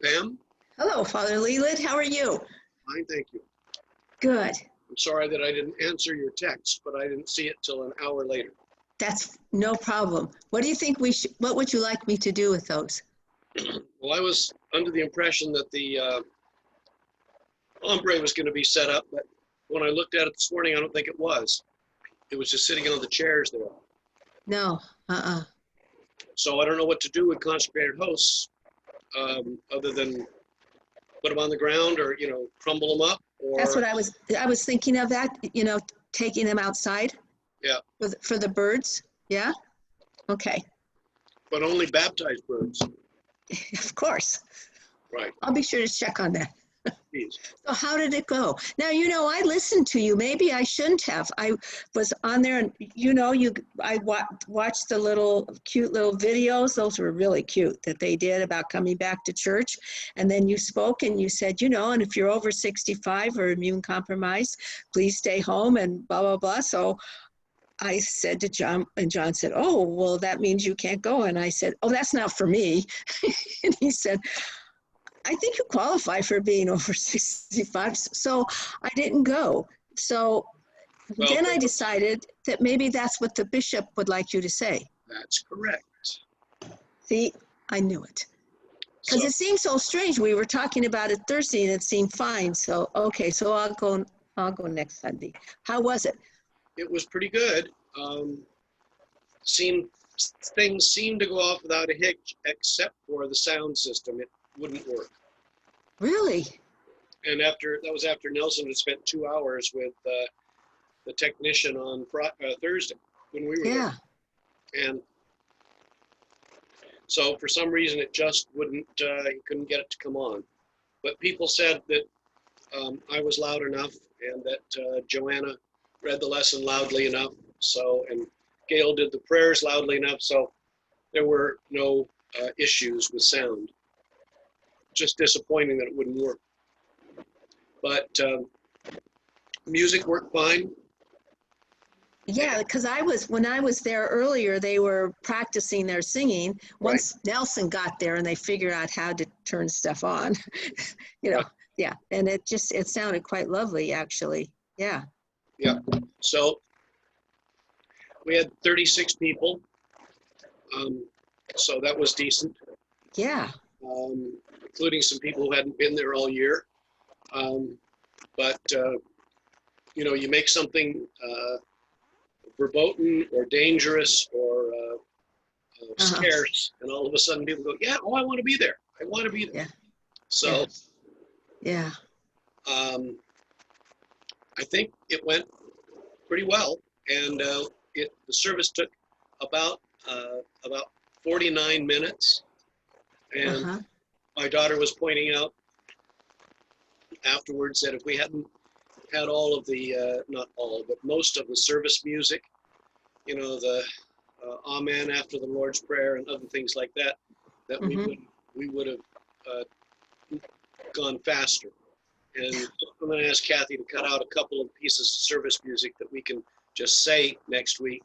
Pam. Hello, Father Leland. How are you? Fine, thank you. Good. I'm sorry that I didn't answer your text, but I didn't see it till an hour later. That's no problem. What do you think what would you like me to do with those? Well, I was under the impression that the ombre was going to be set up, but when I looked at it this morning, I don't think it was. It was just sitting on the chairs there. No, So I don't know what to do with consecrated hosts, other than put them on the ground or, crumble them up. Or That's what I was thinking of that, taking them outside. Yeah. For the birds. Yeah. Okay. But only baptized birds. Of course. Right. I'll be sure to check on that. Please. So how did it go? Now, I listened to you. Maybe I shouldn't have. I was on there and, I watched the cute little videos. Those were really cute that they did about coming back to church. And then you spoke and you said, and if you're over 65 or immune compromised, please stay home and blah, blah, blah. So I said to John, and John said, oh, well, that means you can't go. And I said, oh, that's not for me. And he said, I think you qualify for being over 65. So I didn't go. So then I decided that maybe that's what the bishop would like you to say. That's correct. See, I knew it. Because it seemed so strange. We were talking about it Thursday and it seemed fine. So, okay, so I'll go next Sunday. How was it? It was pretty good. Things seemed to go off without a hitch, except for the sound system. It wouldn't work. Really? And that was after Nelson had spent 2 hours with the technician on Thursday when we were there. And so for some reason it just wouldn't, he couldn't get it to come on. But people said that I was loud enough and that Joanna read the lesson loudly enough. And Gail did the prayers loudly enough. So there were no issues with sound. Just disappointing that it wouldn't work. But music worked fine. Yeah, because when I was there earlier, they were practicing their singing. Once Nelson got there and they figured out how to turn stuff on, yeah. And it sounded quite lovely, actually. Yeah. Yeah. So we had 36 people. So that was decent. Yeah. Including some people who hadn't been there all year. But you make something verboten or dangerous or scarce, and all of a sudden people go, yeah, I want to be there. I want to be there. Yeah. So, yeah. I think it went pretty well, and the service took about 49 minutes, and my daughter was pointing out afterwards that if we hadn't had all of the, not all, but most of the service music, the Amen after the Lord's Prayer and other things like that, we would have gone faster. And I'm going to ask Kathy to cut out a couple of pieces of service music that we can just say next week,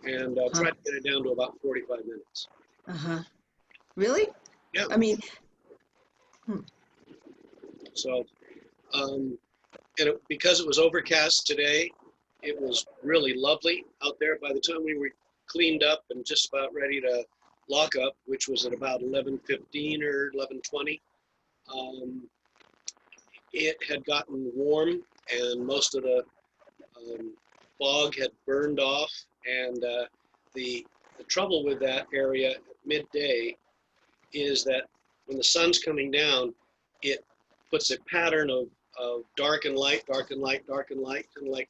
and try to get it down to about 45 minutes. Really? Yeah. I mean, So, because it was overcast today, it was really lovely out there. By the time we were cleaned up and just about ready to lock up, which was at about 11:15 or 11:20, it had gotten warm and most of the fog had burned off. And the trouble with that area at midday is that when the sun's coming down, it puts a pattern of dark and light, dark and light, dark and light, kind of like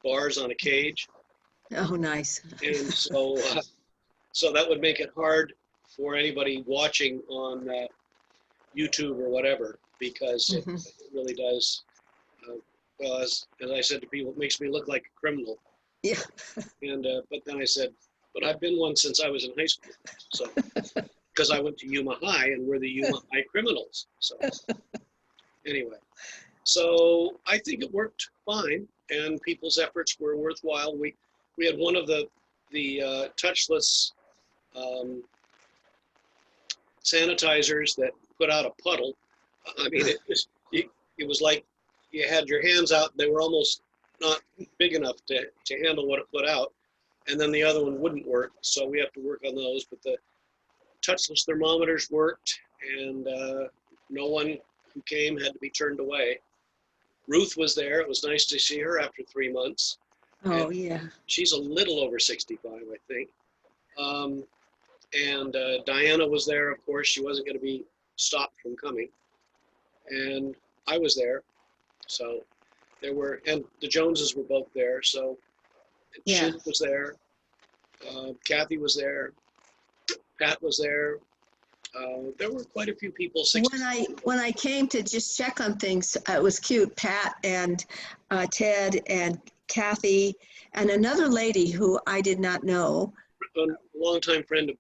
bars on a cage. Oh, nice. And so that would make it hard for anybody watching on YouTube or whatever, because it really does, as I said to people, it makes me look like a criminal. Yeah. And but then I said, but I've been one since I was in high school. So, because I went to Yuma High and we're the Yuma High criminals. So anyway, so I think it worked fine and people's efforts were worthwhile. We had one of the touchless sanitizers that put out a puddle. I mean, it was like you had your hands out. They were almost not big enough to handle what it put out. And then the other one wouldn't work. So we have to work on those. But the touchless thermometers worked, and no one who came had to be turned away. Ruth was there. It was nice to see her after 3 months. Oh, And yeah. she's a little over 65, I think. And Diana was there, of course. She wasn't going to be stopped from coming. And I was there. So there were, and the Joneses were both there. So Yeah. Shin was there. Kathy was there. Pat was there. There were quite a few people. When I came to just check on things, it was cute. Pat and Ted and Kathy and another lady who I did not know. A longtime friend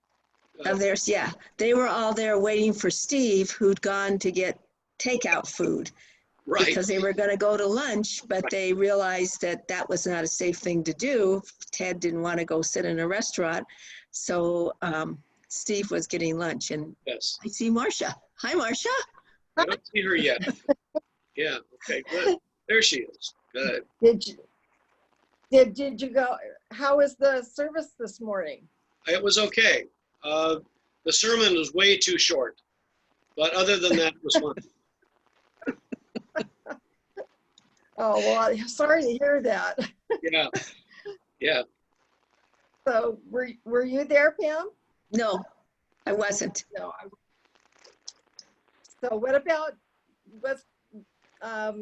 Of theirs, yeah. They were all there waiting for Steve, who'd gone to get takeout food. Right. Because they were going to go to lunch, but they realized that that was not a safe thing to do. Ted didn't want to go sit in a restaurant. So Steve was getting lunch, and yes. I see Marcia. Hi, Marcia. I don't see her yet. Yeah, okay, good. There she is. Good. Did you go? How was the service this morning? It was okay. The sermon was way too short, but other than that, it was fun. Oh, well, sorry to hear that. Yeah, yeah. So were you there, Pam? No, I wasn't. No. So what about, I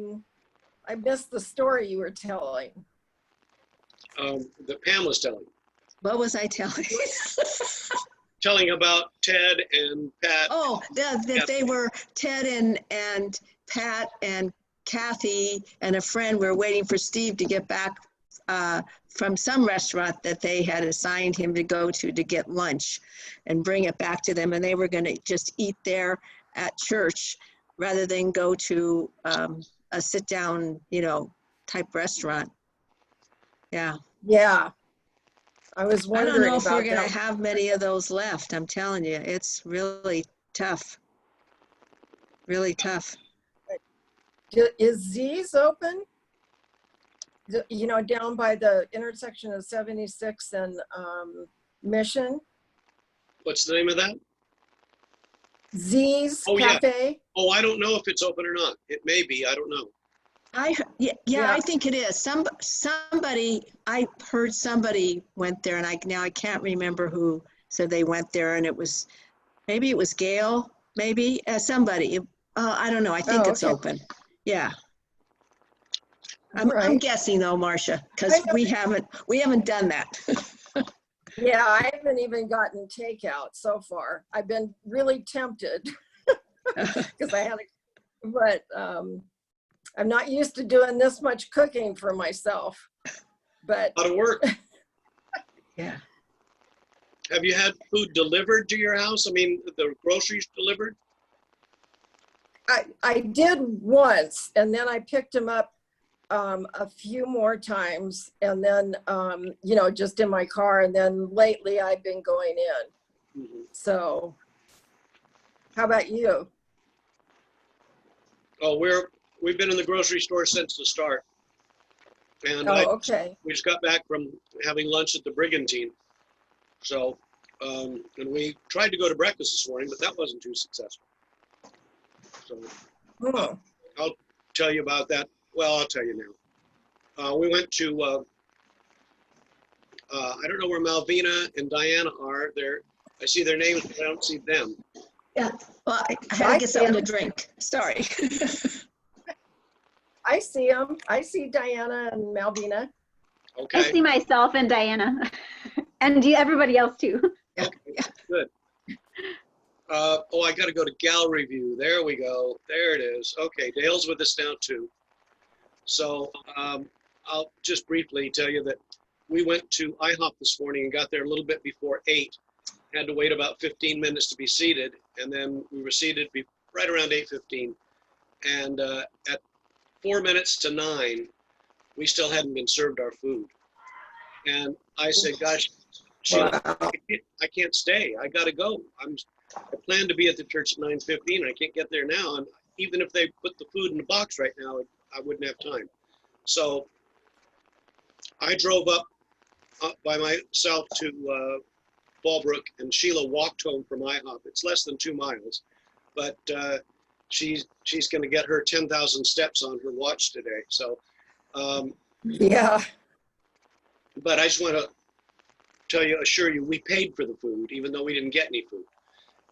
missed the story you were telling. That Pam was telling. What was I telling? Telling about Ted and Pat. Oh, that they were, Ted and Pat and Kathy and a friend were waiting for Steve to get back from some restaurant that they had assigned him to go to get lunch and bring it back to them. And they were going to just eat there at church rather than go to a sit down, type restaurant. Yeah. Yeah. I was I wondering don't know if about we're going to that. have many of those left. I'm telling you, it's really tough. Really tough. Is Z's open? Down by the intersection of 76 and Mission. What's the name of that? Z's Oh, yeah. Cafe. Oh, I don't know if it's open or not. It may be. I don't know. Yeah, I think it is. Somebody, I heard somebody went there, and I can't remember who said they went there, and maybe it was Gail, maybe somebody. I don't know. I think it's okay. open. Yeah. Right. I'm guessing though, Marcia, because we haven't done that. Yeah, I haven't even gotten takeout so far. I've been really tempted because but I'm not used to doing this much cooking for myself. But A lot of work. Yeah. Have you had food delivered to your house? I mean, the groceries delivered? I did once, and then I picked them up a few more times, and then just in my car, and then lately I've been going in. Mm-hmm. So how about you? Oh, we've been in the grocery store since the start. And Okay. we just got back from having lunch at the Brigantine. So, and we tried to go to breakfast this morning, but that wasn't too successful. So I'll tell you about that. Well, I'll tell you now. We went to, I don't know where Malvina and Diana are. I see their names, but I don't see them. Yeah. Well, I had to get something to drink. Sorry. I see them. I see Diana and Malvina. Okay. I see myself and Diana and everybody else too. Okay, good. I got to go to gallery view. There we go. There it is. Okay, Dale's with us now too. So I'll just briefly tell you that we went to IHOP this morning and got there a little bit before 8. Had to wait about 15 minutes to be seated, and then we were seated right around 8:15. And at 4 minutes to 9, we still hadn't been served our food. And I said, gosh, Sheila, Wow. I can't stay. I gotta go. I plan to be at the church at 9:15. I can't get there now. And even if they put the food in the box right now, I wouldn't have time. So I drove up by myself to Fallbrook, and Sheila walked home from IHOP. It's less than 2 miles, but she's going to get her 10,000 steps on her watch today. So, Yeah. but I just want to assure you, we paid for the food, even though we didn't get any food,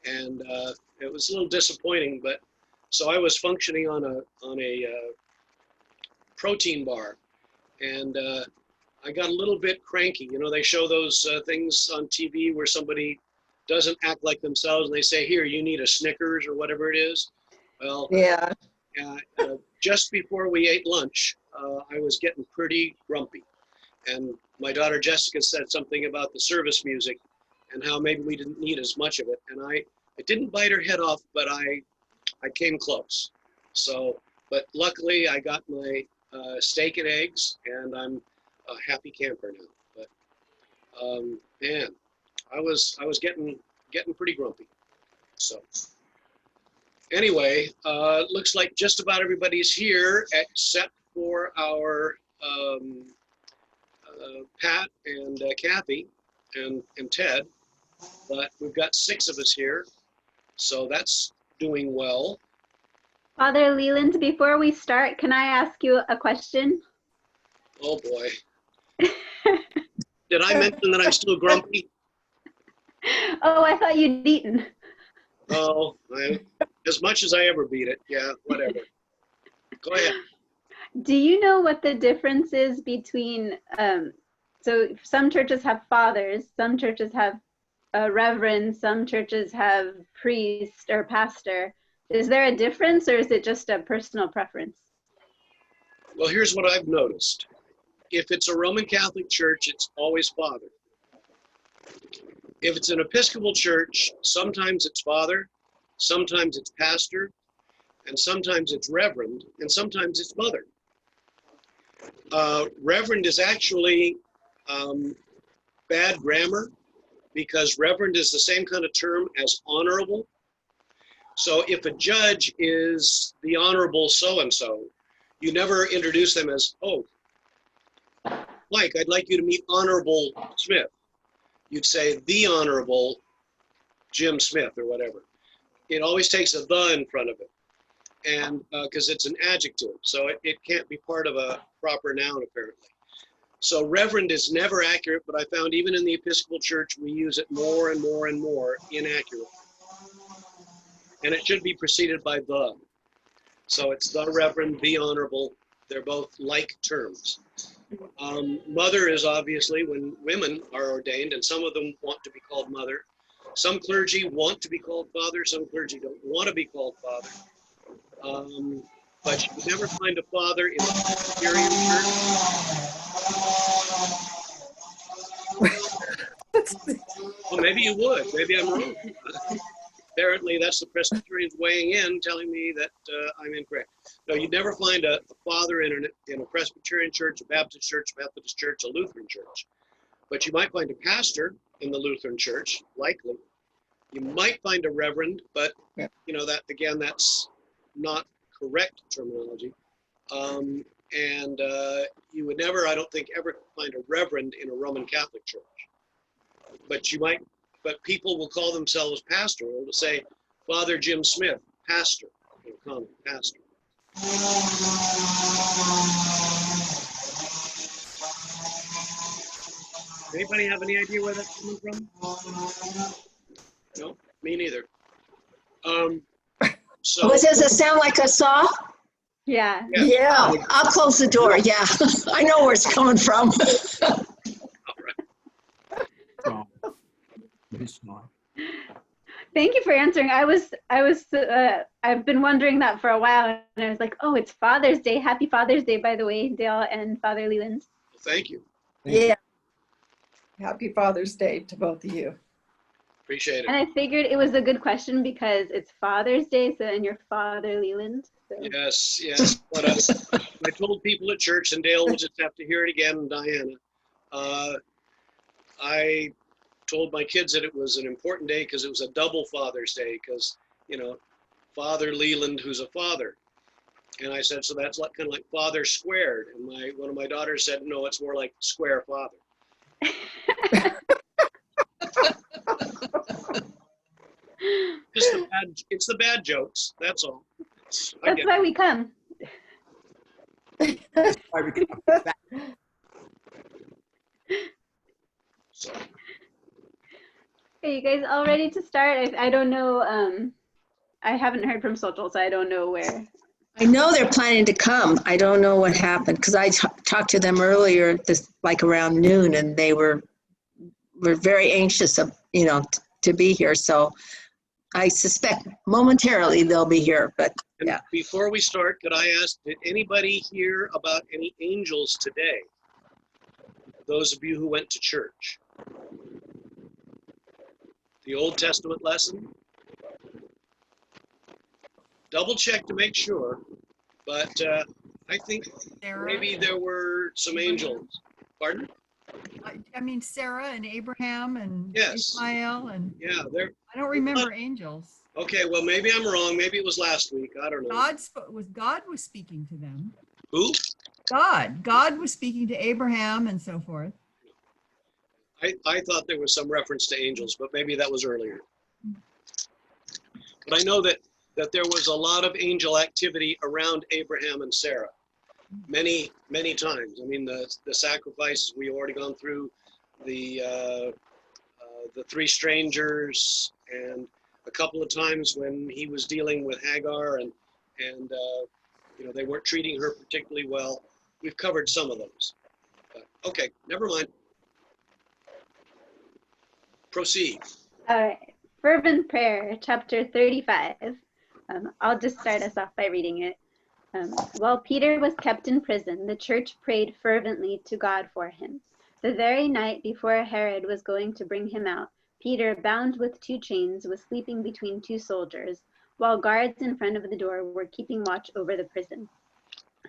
and it was a little disappointing. But so I was functioning on a protein bar, and I got a little bit cranky. You know, they show those things on TV where somebody doesn't act like themselves and they say, here, you need a Snickers or whatever it is. Well, Yeah. just before we ate lunch, I was getting pretty grumpy. And my daughter Jessica said something about the service music and how maybe we didn't need as much of it. And I didn't bite her head off, but I came close. So, but luckily I got my steak and eggs, and I'm a happy camper now. But man, I was getting pretty grumpy. So anyway, looks like just about everybody's here except for our Pat and Kathy and Ted. But we've got 6 of us here, so that's doing well. Father Leland, before we start, can I ask you a question? Oh boy. Did I mention that I'm still grumpy? Oh, I thought you'd eaten. Oh, as much as I ever beat it. Yeah, whatever. Go ahead. Do you know what the difference is between, so some churches have fathers, some churches have a reverend, some churches have priest or pastor. Is there a difference, or is it just a personal preference? Well, here's what I've noticed. If it's a Roman Catholic church, it's always father. If it's an Episcopal church, sometimes it's father, sometimes it's pastor, and sometimes it's reverend, and sometimes it's mother. Reverend is actually bad grammar, because reverend is the same kind of term as honorable. So if a judge is the Honorable so-and-so, you never introduce them as, oh, Mike, I'd like you to meet Honorable Smith. You'd say the Honorable Jim Smith or whatever. It always takes a the in front of it, and because it's an adjective, so it can't be part of a proper noun apparently. So reverend is never accurate, but I found even in the Episcopal Church, we use it more and more and more inaccurate. And it should be preceded by the. So it's the Reverend, the Honorable. They're both like terms. Mother is obviously when women are ordained, and some of them want to be called mother. Some clergy want to be called father. Some clergy don't want to be called father. But you would never find a father in a Presbyterian church. Well, maybe you would. Maybe I'm wrong. Apparently, that's the Presbyterians weighing in, telling me that I'm incorrect. No, you'd never find a father in a Presbyterian church, a Baptist church, Methodist church, a Lutheran church. But you might find a pastor in the Lutheran church, likely. You might find a reverend, but you know that again, that's not correct terminology. And you would never, I don't think, ever find a reverend in a Roman Catholic church. But you might. But people will call themselves pastor. They'll say, Father Jim Smith, pastor. Comment, pastor. Anybody have any idea where that's coming from? No, me neither. So. Does it sound like a saw? Yeah. Yeah. Oh, I'll close the door. Yeah, I know where it's coming from. All right. It's not. Thank you for answering. I've been wondering that for a while, and I was like, oh, it's Father's Day. Happy Father's Day, by the way, Dale and Father Leland. Thank you. Yeah. Happy Father's Day to both of you. Appreciate And it. I figured it was a good question because it's Father's Day, so and you're Father Leland. So. Yes, yes. But I told people at church, and Dale will just have to hear it again, and Diana. told my kids that it was an important day because it was a double Father's Day because, you know, Father Leland, who's a father. And I said, so that's like, kind of like father squared. And one of my daughters said, no, it's more like square father. It's the bad jokes. That's all. That's why we come. That's why we come back. So, Are you guys all ready to start? I don't know. I haven't heard from Social, so I don't know where. I know they're planning to come. I don't know what happened because I talked to them earlier, like around noon, and they were very anxious of, to be here. So I suspect momentarily they'll be here, but and yeah. before we start, could I ask, did anybody hear about any angels today? Those of you who went to church. The Old Testament lesson. Double check to make sure, but I think Sarah, maybe there were some angels. Pardon? I mean, Sarah and Abraham and Yes. Ismael and Yeah, there. I don't remember angels. Okay, well, maybe I'm wrong. Maybe it was last week. I don't know. God was speaking to them. Who? God was speaking to Abraham and so forth. I thought there was some reference to angels, but maybe that was earlier. But I know that there was a lot of angel activity around Abraham and Sarah. Many, many times. I mean, the sacrifices we already gone through, the three strangers, and a couple of times when he was dealing with Hagar and they weren't treating her particularly well. We've covered some of those. But, okay, never mind. Proceed. All right. Fervent Prayer, chapter 35. I'll just start us off by reading it. While Peter was kept in prison, the church prayed fervently to God for him. The very night before Herod was going to bring him out, Peter, bound with 2 chains, was sleeping between 2 soldiers, while guards in front of the door were keeping watch over the prison.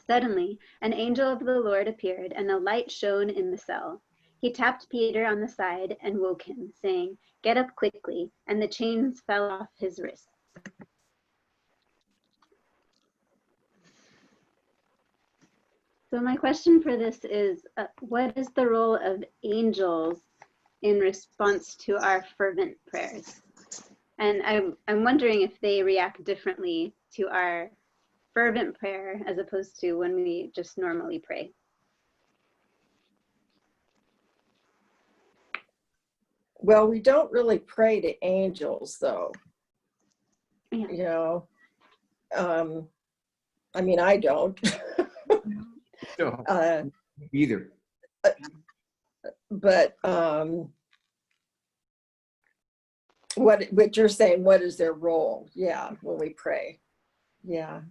Suddenly, an angel of the Lord appeared, and a light shone in the cell. He tapped Peter on the side and woke him, saying, "Get up quickly," and the chains fell off his wrists. So my question for this is, what is the role of angels in response to our fervent prayers? And I'm wondering if they react differently to our fervent prayer as opposed to when we just normally pray. Well, we don't really pray to angels, though. Yeah. I mean, I don't. No, either. But what you're saying, what is their role? Yeah, when we pray. Yeah.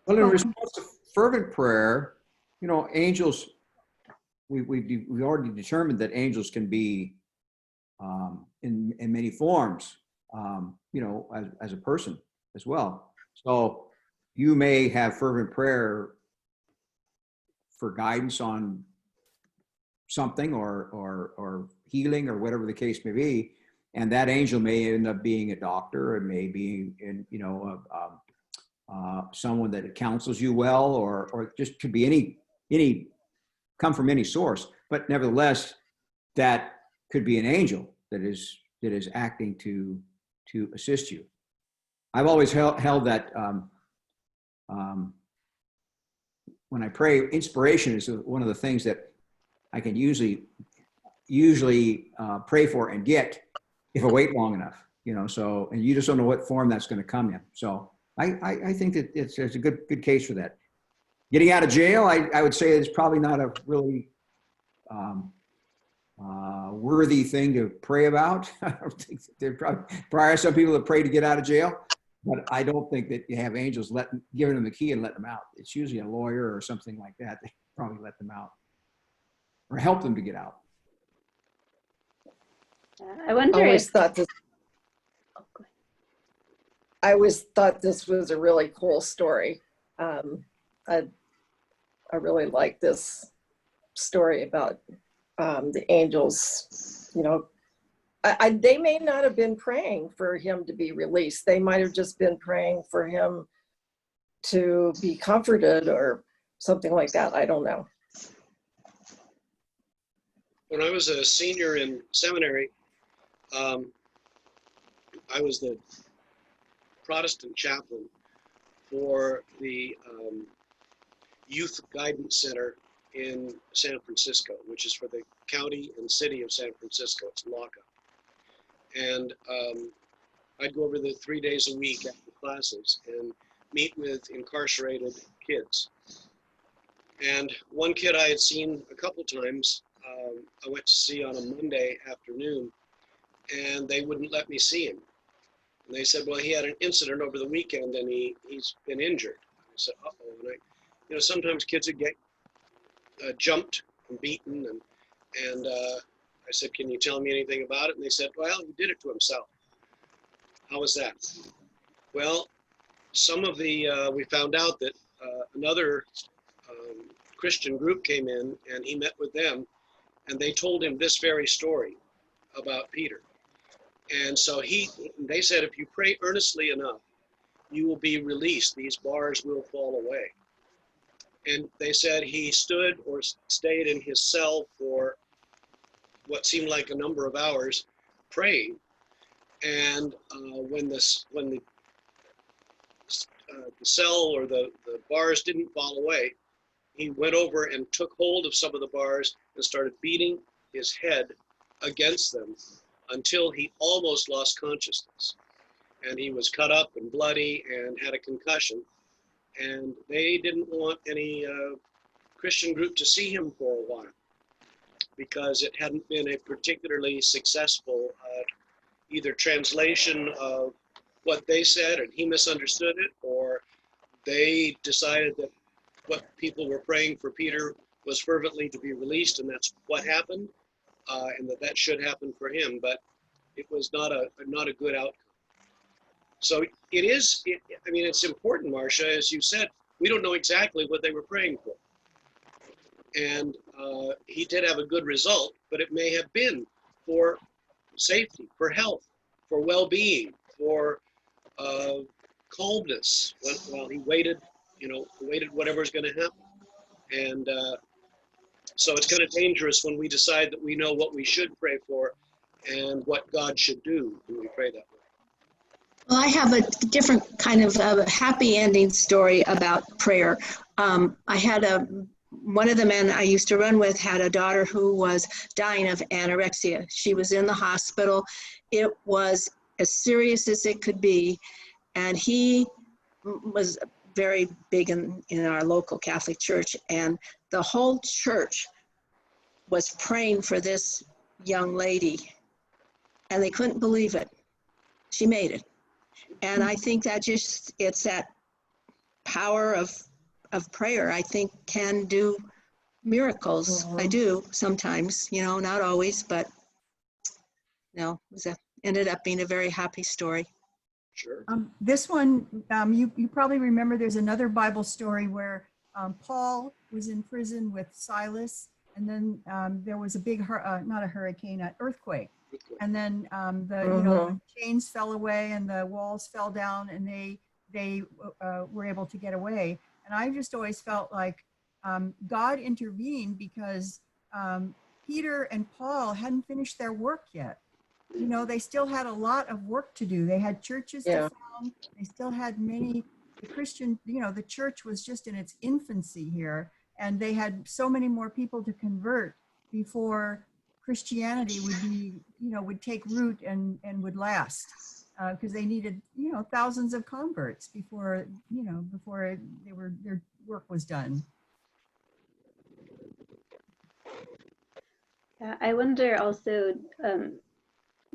Well, in response to fervent prayer, angels, we've already determined that angels can be in many forms, as a person as well. So you may have fervent prayer for guidance on something or healing or whatever the case may be, and that angel may end up being a doctor, it may be someone that counsels you well, or just could be any come from any source, but nevertheless that could be an angel that is acting to assist you. I've always held that when I pray, inspiration is one of the things that I can usually pray for and get if I wait long enough, so, and you just don't know what form that's going to come in. So I think that it's a good case for that. Getting out of jail, I would say it's probably not a really worthy thing to pray about. I don't think there probably are some people that pray to get out of jail, but I don't think that you have angels giving them the key and letting them out. It's usually a lawyer or something like that. They probably let them out or help them to get out. I wonder I always thought this was a really cool story. I really like this story about the angels. You know, they may not have been praying for him to be released. They might have just been praying for him to be comforted or something like that. I don't know. When I was a senior in seminary, I was the Protestant chaplain for the Youth Guidance Center in San Francisco, which is for the county and city of San Francisco. It's LACA. And I'd go over there 3 days a week after classes and meet with incarcerated kids. And one kid I had seen a couple times, I went to see on a Monday afternoon, and they wouldn't let me see him. And they said, well, he had an incident over the weekend and he's been injured. I said, uh-oh. And you know, sometimes kids would get jumped and beaten. And I said, can you tell me anything about it? And they said, well, he did it to himself. How was that? Well, some of the, we found out that another Christian group came in and he met with them and they told him this very story about Peter. And so they said, if you pray earnestly enough, you will be released. These bars will fall away. And they said he stood or stayed in his cell for what seemed like a number of hours praying. And when the cell or the bars didn't fall away, he went over and took hold of some of the bars and started beating his head against them until he almost lost consciousness. And he was cut up and bloody and had a concussion. And they didn't want any Christian group to see him for a while because it hadn't been a particularly successful either translation of what they said and he misunderstood it, or they decided that what people were praying for Peter was fervently to be released, and that's what happened, and that should happen for him, but it was not a good outcome. So I mean, it's important, Marcia, as you said, we don't know exactly what they were praying for. And he did have a good result, but it may have been for safety, for health, for well-being, for calmness while he waited, waited whatever's going to happen. And so it's kind of dangerous when we decide that we know what we should pray for and what God should do when we pray that way. Well, I have a different kind of happy ending story about prayer. I had one of the men I used to run with had a daughter who was dying of anorexia. She was in the hospital. It was as serious as it could be. And he was very big in our local Catholic church. And the whole church was praying for this young lady. And they couldn't believe it. She made it. And I think that it's that power of prayer, I think, can do miracles. I do sometimes, not always, but it ended up being a very happy story. Sure. This one, you probably remember there's another Bible story where Paul was in prison with Silas, and then there was a big, not a hurricane, an earthquake. And then the chains fell away and the walls fell down and they were able to get away. And I just always felt like God intervened because Peter and Paul hadn't finished their work yet. They still had a lot of work to do. They had churches to found. They still had many, the Christian, the church was just in its infancy here. And they had so many more people to convert before Christianity would be, would take root and would last, because they needed, thousands of converts before their work was done. Yeah, I wonder also,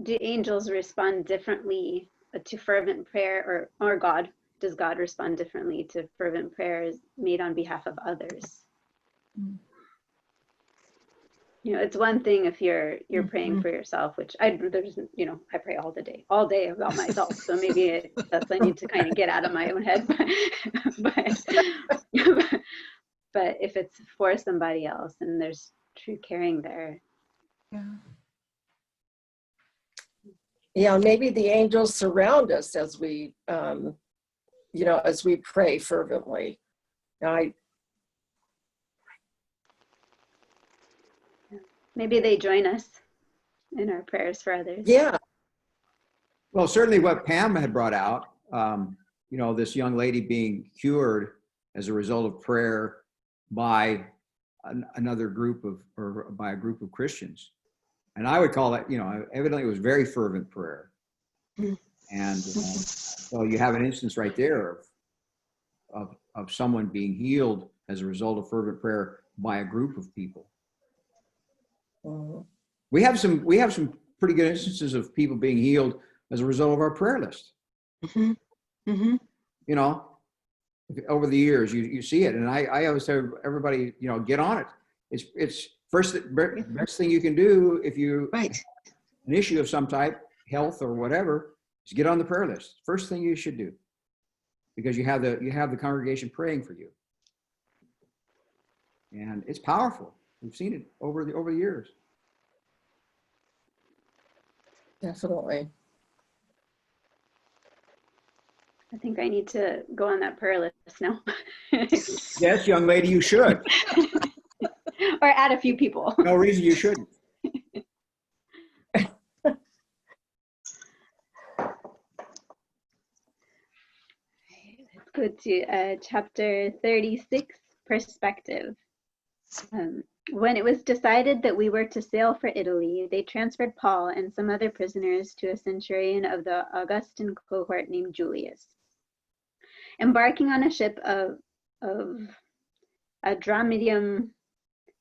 do angels respond differently to fervent prayer, or God? Does God respond differently to fervent prayers made on behalf of others? Mm. It's one thing if you're praying for yourself, which I pray all day about myself. So maybe I need to kind of get out of my own head. But if it's for somebody else and there's true caring there. Yeah. Yeah, maybe the angels surround us as we, as we pray fervently. Maybe they join us in our prayers for others. Yeah. Well, certainly what Pam had brought out, this young lady being cured as a result of prayer by another group or by a group of Christians. And I would call that, evidently it was very fervent prayer. And so you have an instance right there of someone being healed as a result of fervent prayer by a group of people. We have some pretty good instances of people being healed as a result of our prayer list. Over the years, you see it. And I always tell everybody, get on it. It's best thing you can do if you Right. an issue of some type, health or whatever, is get on the prayer list. First thing you should do, because you have the congregation praying for you, and it's powerful. We've seen it over the years. Definitely. I think I need to go on that prayer list now. Yes, young lady, you should. Or add a few people. No reason you shouldn't. Let's go to chapter 36, perspective. When it was decided that we were to sail for Italy, they transferred Paul and some other prisoners to a centurion of the Augustan cohort named Julius. Embarking on a ship of Adramyttium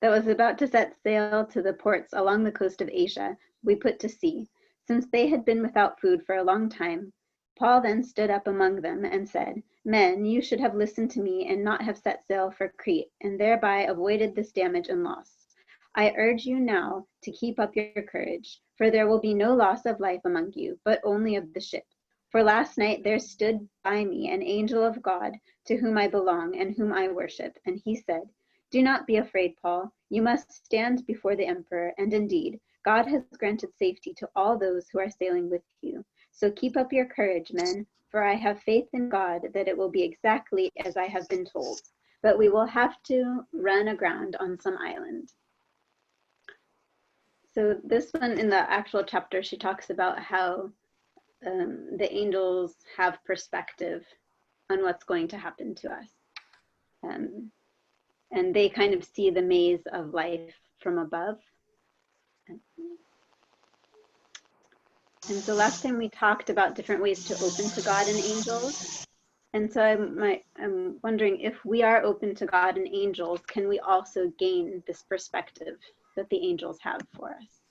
that was about to set sail to the ports along the coast of Asia, we put to sea. Since they had been without food for a long time, Paul then stood up among them and said, "Men, you should have listened to me and not have set sail for Crete, and thereby avoided this damage and loss. I urge you now to keep up your courage, for there will be no loss of life among you, but only of the ship. For last night there stood by me an angel of God, to whom I belong and whom I worship, and he said, 'Do not be afraid, Paul. You must stand before the emperor, and indeed, God has granted safety to all those who are sailing with you. So keep up your courage, men, for I have faith in God that it will be exactly as I have been told. But we will have to run aground on some island.'" So this one, in the actual chapter, she talks about how the angels have perspective on what's going to happen to us. And they kind of see the maze of life from above. And so last time we talked about different ways to open to God and angels. And so I'm wondering, if we are open to God and angels, can we also gain this perspective that the angels have for us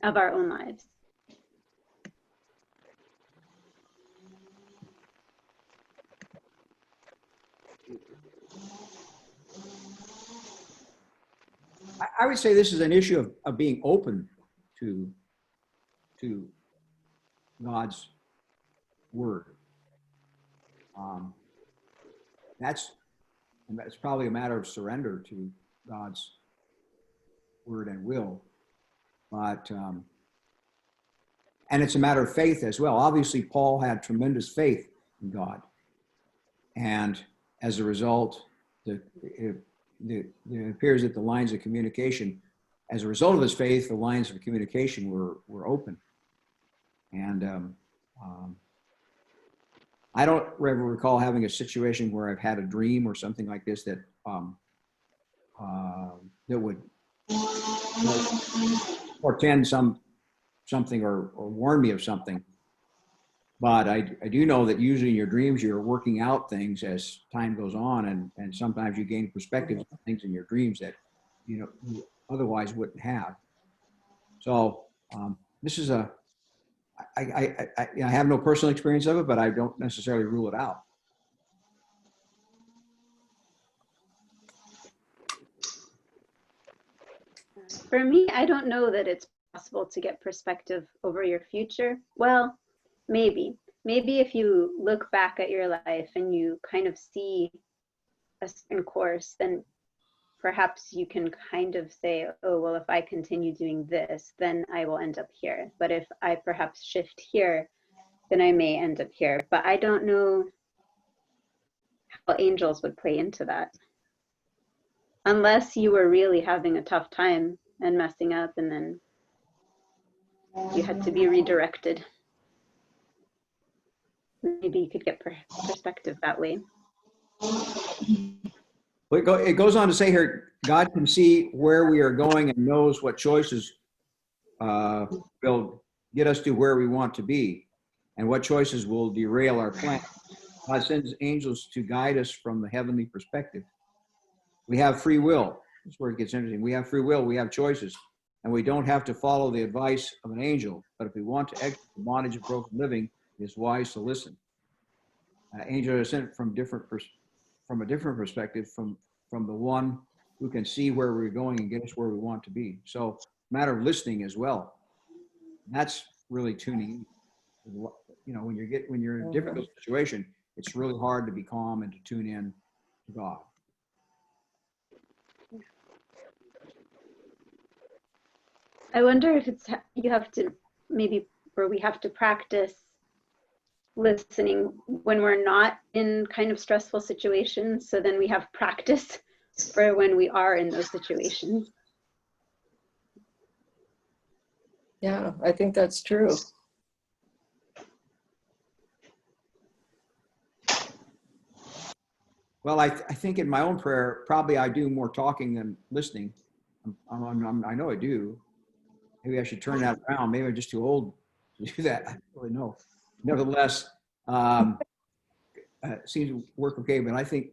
of our own lives? I would say this is an issue of being open to God's word. That's probably a matter of surrender to God's word and will, but and it's a matter of faith as well. Obviously, Paul had tremendous faith in God, and as a result, it appears that the lines of communication, as a result of his faith, the lines of communication were open. And I don't ever recall having a situation where I've had a dream or something like this that would portend something or warn me of something. But I do know that usually in your dreams, you're working out things as time goes on, and sometimes you gain perspectives on things in your dreams that you otherwise wouldn't have. So this is I have no personal experience of it, but I don't necessarily rule it out. For me, I don't know that it's possible to get perspective over your future. Well, maybe if you look back at your life and you kind of see a certain course, then perhaps you can kind of say, oh, well, if I continue doing this, then I will end up here. But if I perhaps shift here, then I may end up here. But I don't know how angels would play into that. Unless you were really having a tough time and messing up, and then you had to be redirected. Maybe you could get perspective that way. It goes on to say here, God can see where we are going and knows what choices will get us to where we want to be and what choices will derail our plan. God sends angels to guide us from the heavenly perspective. We have free will. That's where it gets interesting. We have free will. We have choices. And we don't have to follow the advice of an angel. But if we want to exit the bondage of broken living, it is wise to listen. Angels are sent from a different perspective, from the one who can see where we're going and get us where we want to be. So, matter of listening as well. That's really tuning. You know, when you're in a difficult situation, it's really hard to be calm and to tune in to God. I wonder if it's you have to maybe, or we have to practice listening when we're not in kind of stressful situations, so then we have practice for when we are in those situations. Yeah, I think that's true. Well, I think in my own prayer, probably I do more talking than listening. I know I do. Maybe I should turn that around. Maybe I'm just too old to do that. I don't really know. Nevertheless, it seems to work okay. But I think,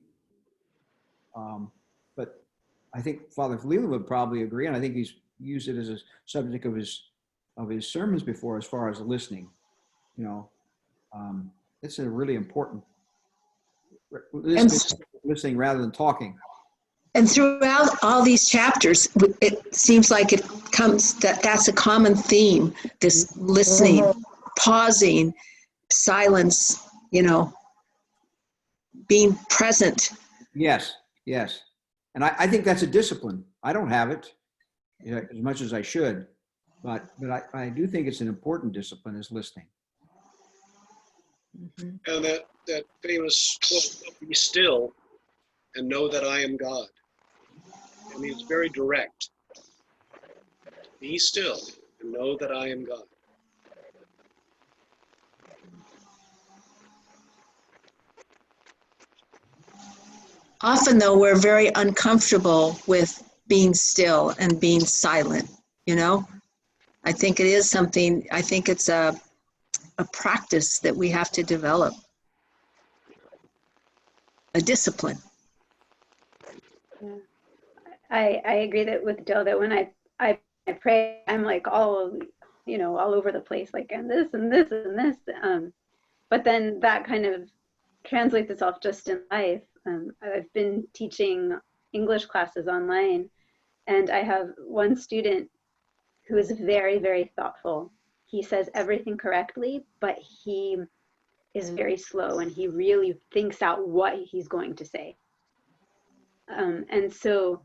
Father Leland would probably agree, and I think he's used it as a subject of his sermons before, as far as listening. You know, it's a really important listening rather than talking. And throughout all these chapters, it seems like it comes that's a common theme, this listening, pausing, silence, you know, being present. Yes. And I think that's a discipline. I don't have it, you know, as much as I should, but I do think it's an important discipline, is listening. And that famous quote, "Be still and know that I am God." I mean, it's very direct. Be still and know that I am God. Often, though, we're very uncomfortable with being still and being silent, you know? I think it is something, I think it's a practice that we have to develop, a discipline. I agree that with Jill, that when I pray, I'm like all over the place, like, and this and this and this. But then that kind of translates itself just in life. I've been teaching English classes online, and I have one student who is very, very thoughtful. He says everything correctly, but he is very slow, and he really thinks out what he's going to say. And so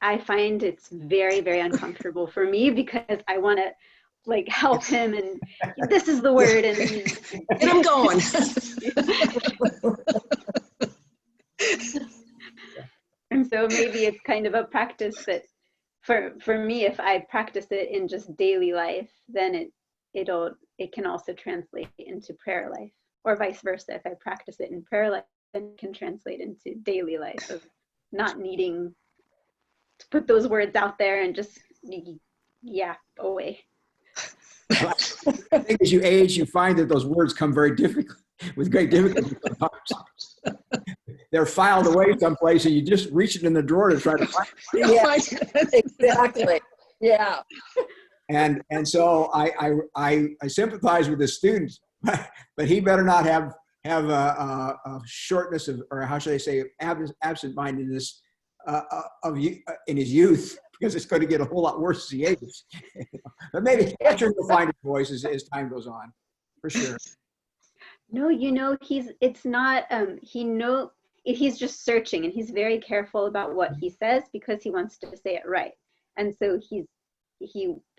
I find it's very, very uncomfortable for me, because I want to like help him, and this is the word, and And I'm going. And so maybe it's kind of a practice that for me, if I practice it in just daily life, then it can also translate into prayer life, or vice versa. If I practice it in prayer life, then it can translate into daily life of not needing to put those words out there and just away. I think as you age, you find that those words come very difficult, with great difficulty sometimes. They're filed away someplace, and you just reach it in the drawer to try to find it. Yeah, exactly. Yeah. And so I sympathize with the students, but he better not have a shortness of, or how should I say, absent-mindedness in his youth, because it's going to get a whole lot worse as he ages. But maybe I'm sure he'll find his voice as time goes on, for sure. No, it's not, he's just searching, and he's very careful about what he says because he wants to say it right. And so he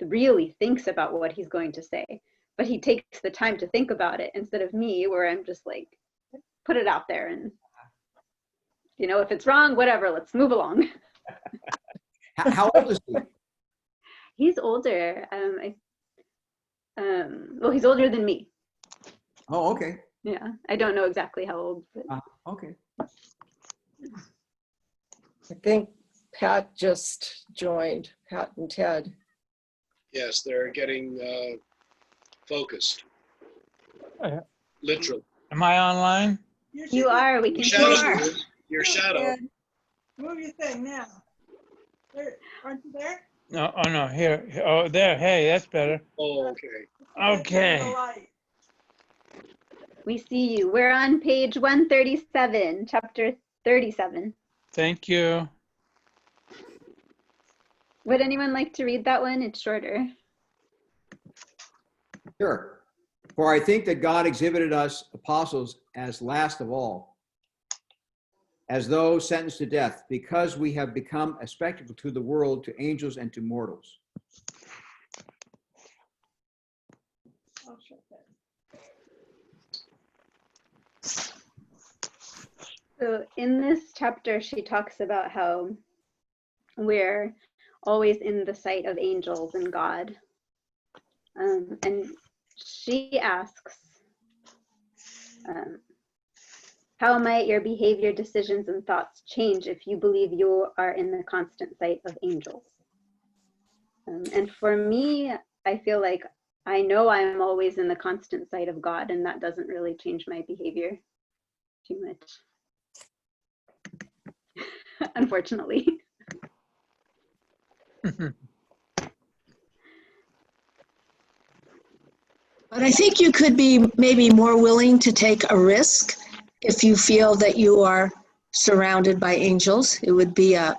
really thinks about what he's going to say, but he takes the time to think about it instead of me, where I'm just like, put it out there, and if it's wrong, whatever, let's move along. How old is he? He's older. Well, he's older than me. Oh, okay. Yeah, I don't know exactly how old, but Okay. I think Pat just joined, Pat and Ted. Yes, they're getting focused, literally. Am I online? you are. We can Shadow, see you. your shadow. Ed, move your thing now. There, aren't you there? No, oh no, here. Oh, there. Hey, that's better. Oh, okay. Okay. We see you. We're on page 137, chapter 37. Thank you. Would anyone like to read that one? It's shorter. Sure. For I think that God exhibited us apostles as last of all, as those sentenced to death, because we have become a spectacle to the world, to angels, and to mortals. So in this chapter, she talks about how we're always in the sight of angels and God. And she asks, how might your behavior, decisions, and thoughts change if you believe you are in the constant sight of angels? And for me, I feel like I know I'm always in the constant sight of God, and that doesn't really change my behavior too much. Unfortunately. But I think you could be maybe more willing to take a risk if you feel that you are surrounded by angels. It would be a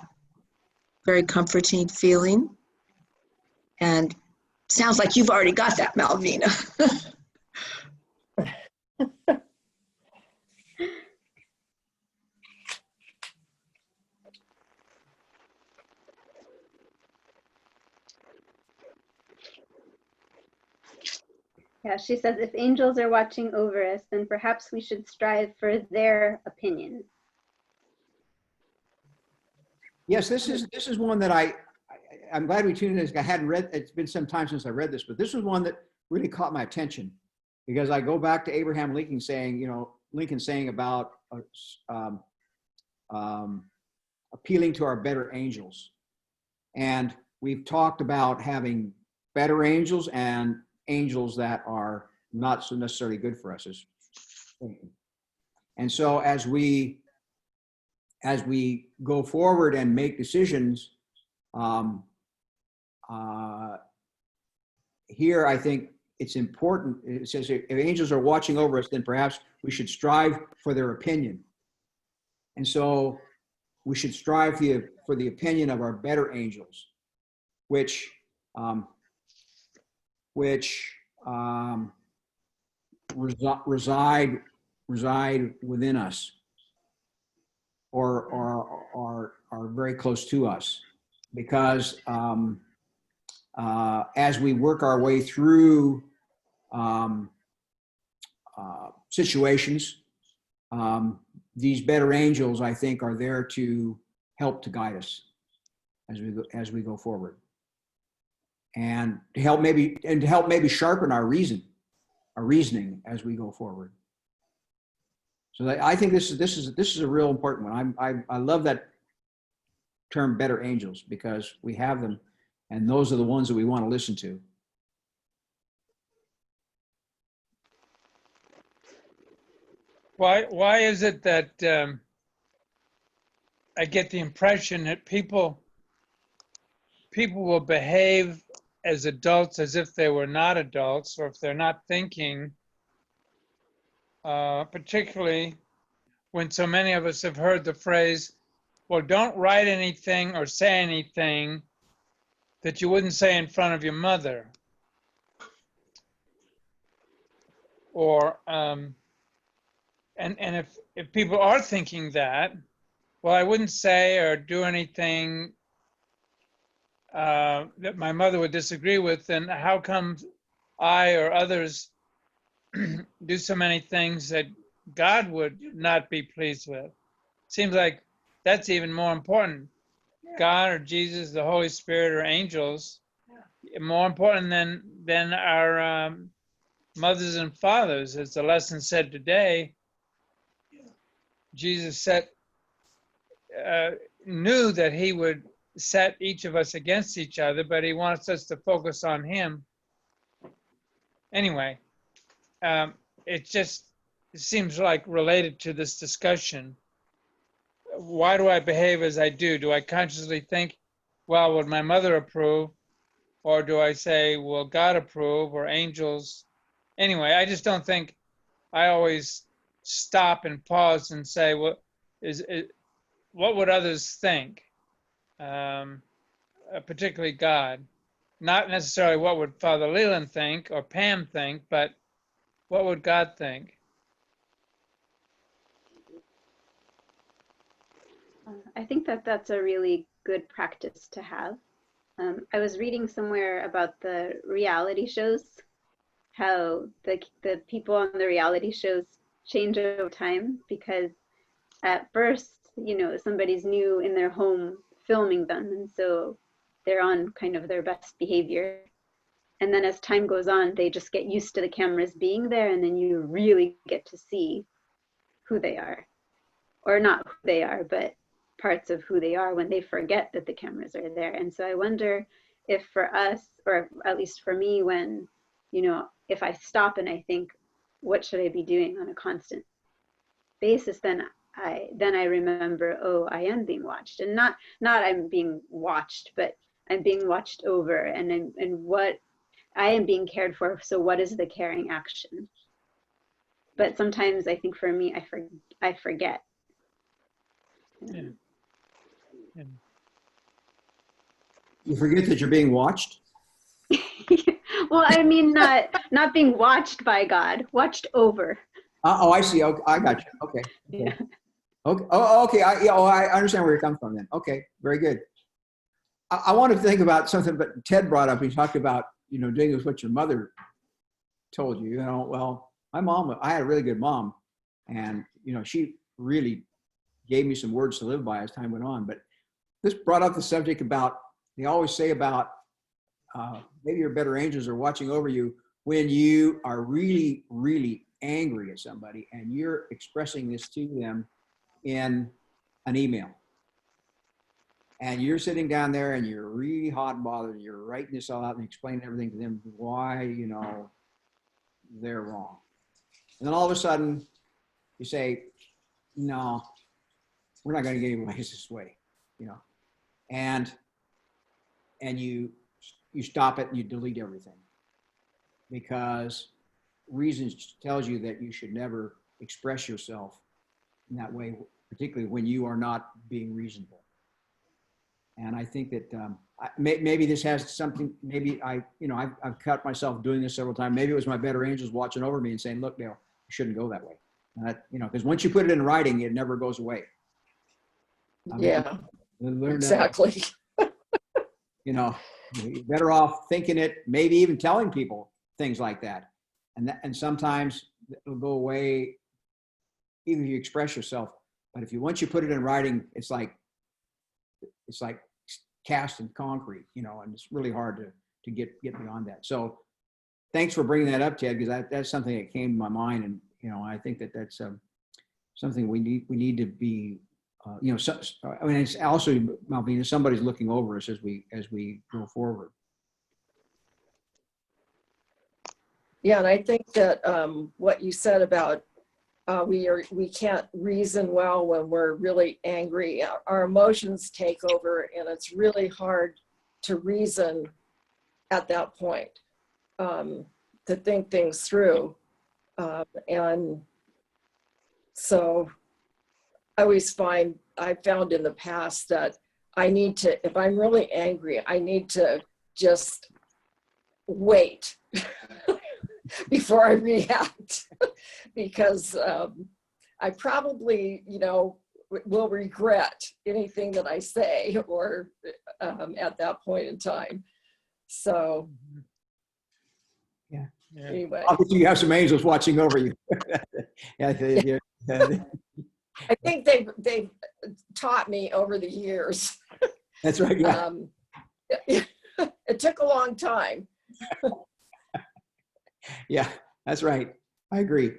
very comforting feeling. And sounds like you've already got that, Malvina. Yeah, she says, if angels are watching over us, then perhaps we should strive for their opinion. Yes, this is one that I'm glad we tuned in. I hadn't read. It's been some time since I read this, but this was one that really caught my attention because I go back to Abraham Lincoln saying, about appealing to our better angels, and we've talked about having better angels and angels that are not so necessarily good for us. And so as we go forward and make decisions, here I think it's important. It says if angels are watching over us, then perhaps we should strive for their opinion. And so we should strive for the opinion of our better angels, which reside within us, or are very close to us, because as we work our way through situations, these better angels, I think, are there to help to guide us as we go forward, and to help maybe sharpen our reasoning as we go forward. So I think this is a real important one. I love that term, better angels, because we have them, and those are the ones that we want to listen to. Why is it that I get the impression that people will behave as adults as if they were not adults, or if they're not thinking, particularly when so many of us have heard the phrase, well, don't write anything or say anything that you wouldn't say in front of your mother. Or And if people are thinking that, well, I wouldn't say or do anything that my mother would disagree with, then how come I or others do so many things that God would not be pleased with? Seems like that's even more important. God or Jesus, the Holy Spirit, or angels, more important than our mothers and fathers. As the lesson said today, Jesus knew that he would set each of us against each other, but he wants us to focus on him. Anyway, it seems like related to this discussion. Why do I behave as I do? Do I consciously think, well, would my mother approve? Or do I say, will God approve, or angels? Anyway, I just don't think I always stop and pause and say, what would others think? Particularly God. Not necessarily what would Father Leland think or Pam think, but what would God think? I think that that's a really good practice to have. I was reading somewhere about the reality shows, how the people on the reality shows change over time, because at first, somebody's new in their home filming them, and so they're on kind of their best behavior. And then as time goes on, they just get used to the cameras being there, and then you really get to see who they are. Or not who they are, but parts of who they are when they forget that the cameras are there. And so I wonder if for us, or at least for me, when, if I stop and I think, what should I be doing on a constant basis, then I remember, oh, I am being watched. And not I'm being watched, but I'm being watched over, and what I am being cared for. So what is the caring action? But sometimes I think for me, I forget. Yeah. You forget that you're being watched? Well, I mean, not being watched by God, watched over. Oh, I see. Okay, I got you. Okay. Yeah. Okay. Oh, okay. I understand where you're coming from then. Okay. Very good. I wanted to think about something, but Ted brought up, he talked about, doing with what your mother told you, well, my mom, I had a really good mom, and, she really gave me some words to live by as time went on. But this brought up the subject about, they always say about, maybe your better angels are watching over you when you are really, really angry at somebody and you're expressing this to them in an email. And you're sitting down there and you're really hot and bothered. You're writing this all out and explaining everything to them, why, they're wrong. And then all of a sudden you say, no, we're not going to get anywhere this way, and you stop it and you delete everything, because reason tells you that you should never express yourself in that way, particularly when you are not being reasonable. And I think that maybe this has something, maybe I've caught myself doing this several times. Maybe it was my better angels watching over me and saying, look, Dale, you shouldn't go that way. Because once you put it in writing, it never goes away. Yeah, Learn exactly. You're better off thinking it, maybe even telling people things like that. And sometimes it'll go away, even if you express yourself. But once you put it in writing, it's like cast in concrete, and it's really hard to get beyond that. So thanks for bringing that up, Ted, because that's something that came to my mind. And, I think that's something we need to be, it's also, Malvina, somebody's looking over us as we go forward. Yeah, and I think that what you said about we can't reason well when we're really angry. Our emotions take over, and it's really hard to reason at that point, to think things through. And so I found in the past that I need to, if I'm really angry, I need to just wait before I react, because I probably, will regret anything that I say or at that point in time. So Yeah. anyway, Obviously, you have some angels watching over you. Yeah, I think they've taught me over the years. that's right. Yeah. It took a long time. Yeah, that's right. I agree.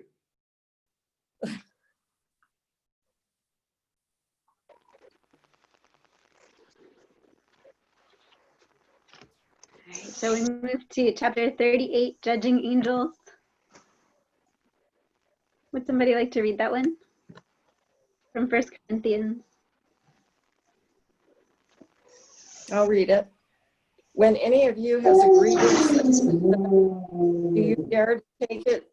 All right, so we move to chapter 38, Judging Angels. Would somebody like to read that one? From 1 Corinthians. I'll read it. When any of you has a grievance, do you dare to take it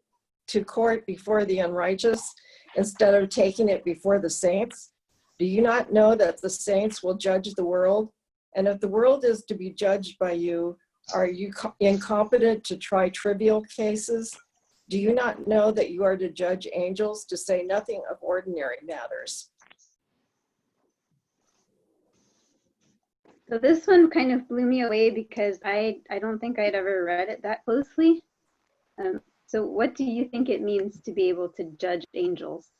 to court before the unrighteous instead of taking it before the saints? Do you not know that the saints will judge the world? And if the world is to be judged by you, are you incompetent to try trivial cases? Do you not know that you are to judge angels, to say nothing of ordinary matters? So this one kind of blew me away because I don't think I'd ever read it that closely. So what do you think it means to be able to judge angels?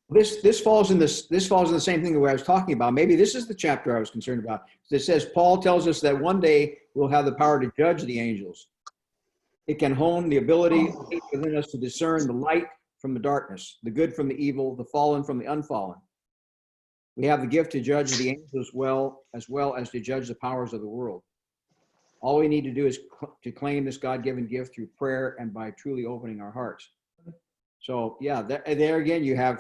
This falls in the same thing that I was talking about. Maybe this is the chapter I was concerned about. It says Paul tells us that one day we'll have the power to judge the angels. It can hone the ability within us to discern the light from the darkness, the good from the evil, the fallen from the unfallen. We have the gift to judge the angels as well as to judge the powers of the world. All we need to do is to claim this God-given gift through prayer and by truly opening our hearts. So yeah, there again, you can.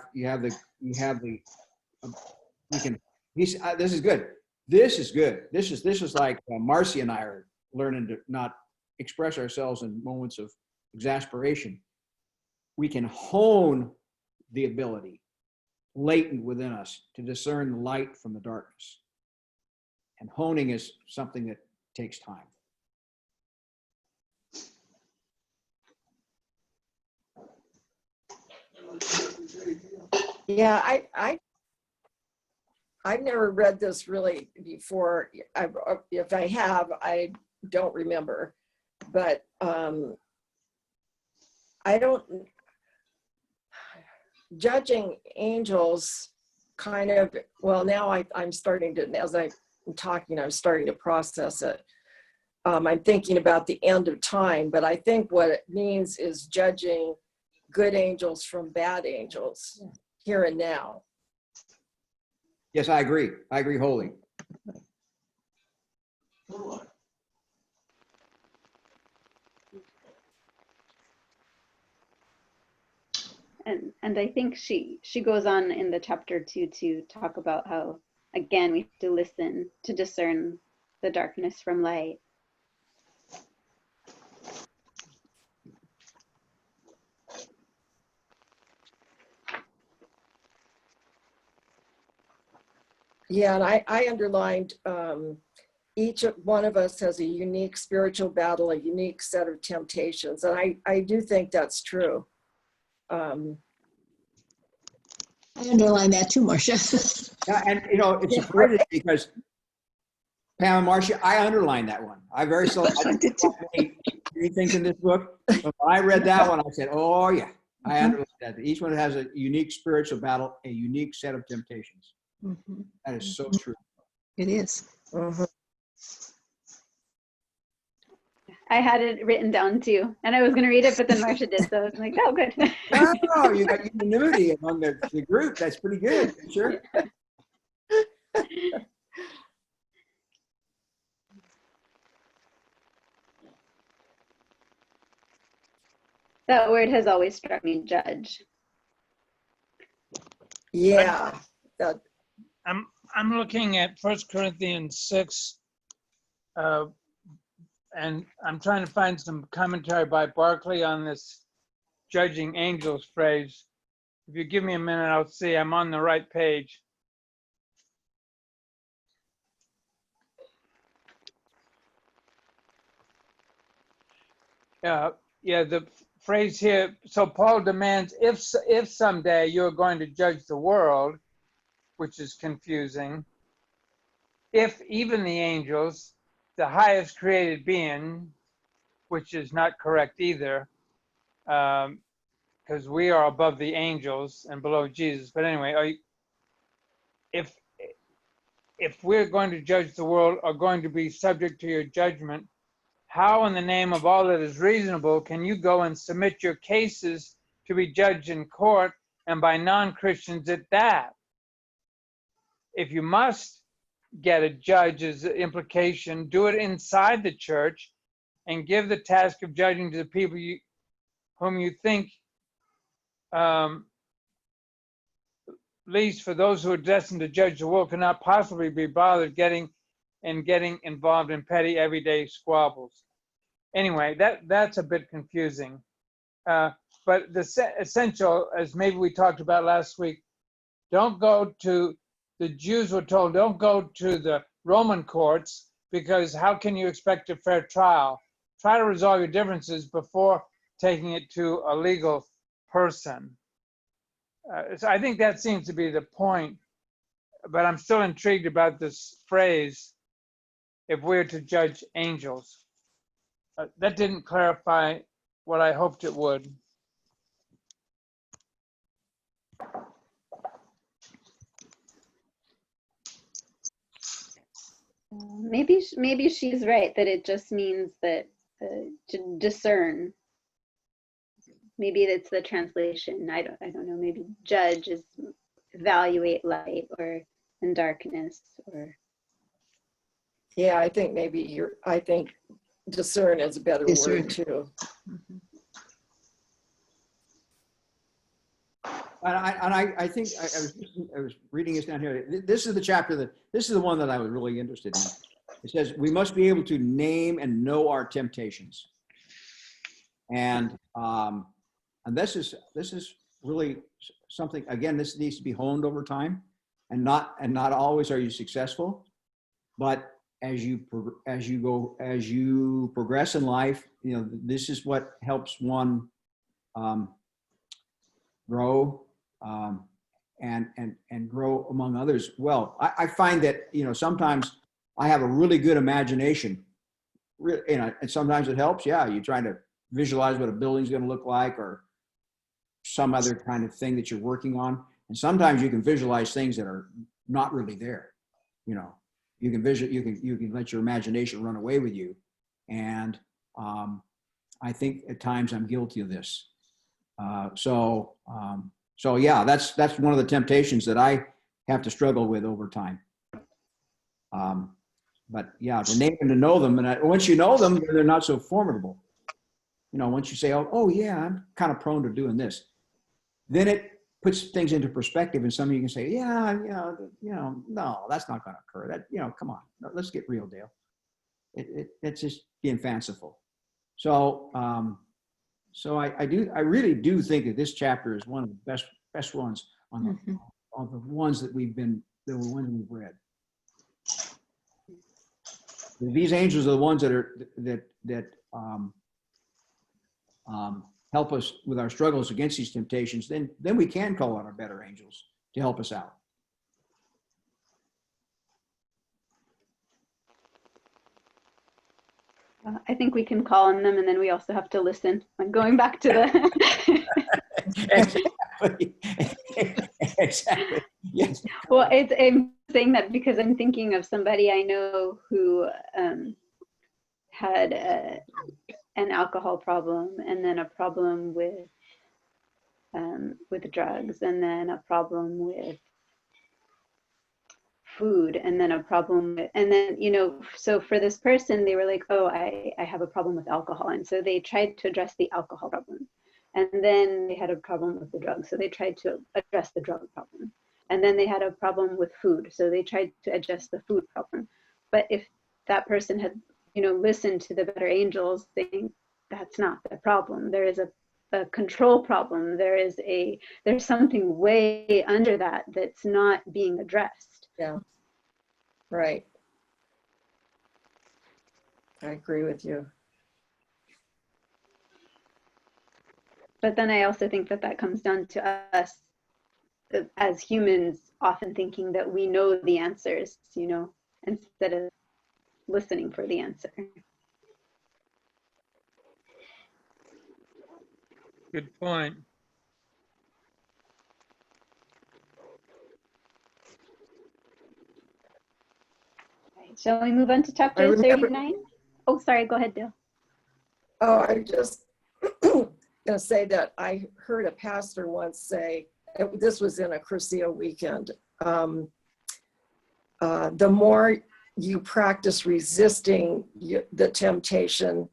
This is good. This is good. This is like Marcy and I are learning to not express ourselves in moments of exasperation. We can hone the ability latent within us to discern the light from the darkness. And honing is something that takes time. Yeah, I've never read this really before. If I have, I don't remember. But I don't, judging angels kind of, well, now I'm starting to, as I'm talking, I'm starting to process it. I'm thinking about the end of time, but I think what it means is judging good angels from bad angels here and now. Yes, I agree. I agree wholly. And I think she goes on in the chapter 2 to talk about how, again, we have to listen to discern the darkness from light. Yeah, and I underlined each one of us has a unique spiritual battle, a unique set of temptations. And I do think that's true. I underline that too, Marcia. Yeah, and it's surprising because Pam and Marcia, I underlined that one. I didn't talk many things in this book, but when I read that one, I said, "Oh yeah, I underlined that." Each one has a unique spiritual battle, a unique set of temptations. Mm-hmm. That is so true. It is. Mhm. I had it written down too, and I was going to read it, but then Marcia did, so I was like, oh, good. Oh, you got unanimity among the group. That's pretty good. Sure. That word has always struck me, judge. Yeah. That, I'm looking at 1 Corinthians 6, and I'm trying to find some commentary by Barclay on this judging angels phrase. If you give me a minute, I'll see I'm on the right page. Yeah, the phrase here, so Paul demands, if someday you're going to judge the world, which is confusing, if even the angels, the highest created being, which is not correct either, because we are above the angels and below Jesus. But anyway, if we're going to judge the world, are going to be subject to your judgment, how in the name of all that is reasonable can you go and submit your cases to be judged in court and by non-Christians at that? If you must get a judge as an implication, do it inside the church and give the task of judging to the people whom you think, least for those who are destined to judge the world, cannot possibly be bothered getting involved in petty everyday squabbles. Anyway, that's a bit confusing. But the essential, as maybe we talked about last week, don't go to, the Jews were told, don't go to the Roman courts, because how can you expect a fair trial? Try to resolve your differences before taking it to a legal person. So I think that seems to be the point, but I'm still intrigued about this phrase, if we're to judge angels. That didn't clarify what I hoped it would. Maybe she's right that it just means that to discern. Maybe it's the translation. I don't know. Maybe judge is evaluate light or in darkness or. Yeah, I think I think discern is a better word too. And I think I was reading this down here. This is the chapter this is the one that I was really interested in. It says we must be able to name and know our temptations, and this is really something. Again, this needs to be honed over time, and not always are you successful, but as you progress in life, you know, this is what helps one grow. And grow among others. Well, I find that, you know, sometimes I have a really good imagination, you know, and sometimes it helps. Yeah, you're trying to visualize what a building's going to look like or some other kind of thing that you're working on. And sometimes you can visualize things that are not really there. You know, you can let your imagination run away with you. And I think at times I'm guilty of this. So yeah, that's one of the temptations that I have to struggle with over time. But yeah, to name and to know them, and once you know them, they're not so formidable. You know, once you say, oh yeah, I'm kind of prone to doing this, then it puts things into perspective, and some of you can say, yeah, no, that's not going to occur. That, you know, come on, let's get real, Dale. It's just being fanciful. So. So I really do think that this chapter is one of the best ones on the ones that we've read. These angels are the ones that help us with our struggles against these temptations. Then we can call on our better angels to help us out. I think we can call on them, and then we also have to listen. I'm going back to the. Exactly. Yes. Well, I'm saying that because I'm thinking of somebody I know who had an alcohol problem, and then a problem with drugs, and then a problem with food, and then a problem with, and then, you know, so for this person, they were like, oh, I have a problem with alcohol. And so they tried to address the alcohol problem. And then they had a problem with the drugs. So they tried to address the drug problem. And then they had a problem with food. So they tried to address the food problem. But if that person had, you know, listened to the better angels, saying that's not the problem. There is a control problem. There's something way under that that's not being addressed. Yeah, right. I agree with you. But then I also think that that comes down to us as humans often thinking that we know the answers, you know, instead of listening for the answer. Good point. Shall we move on to chapter remember- 39? Oh, sorry, go ahead, Dale. Oh, I just gonna say that I heard a pastor once say, this was in a Curcio weekend, the more you practice resisting the temptation,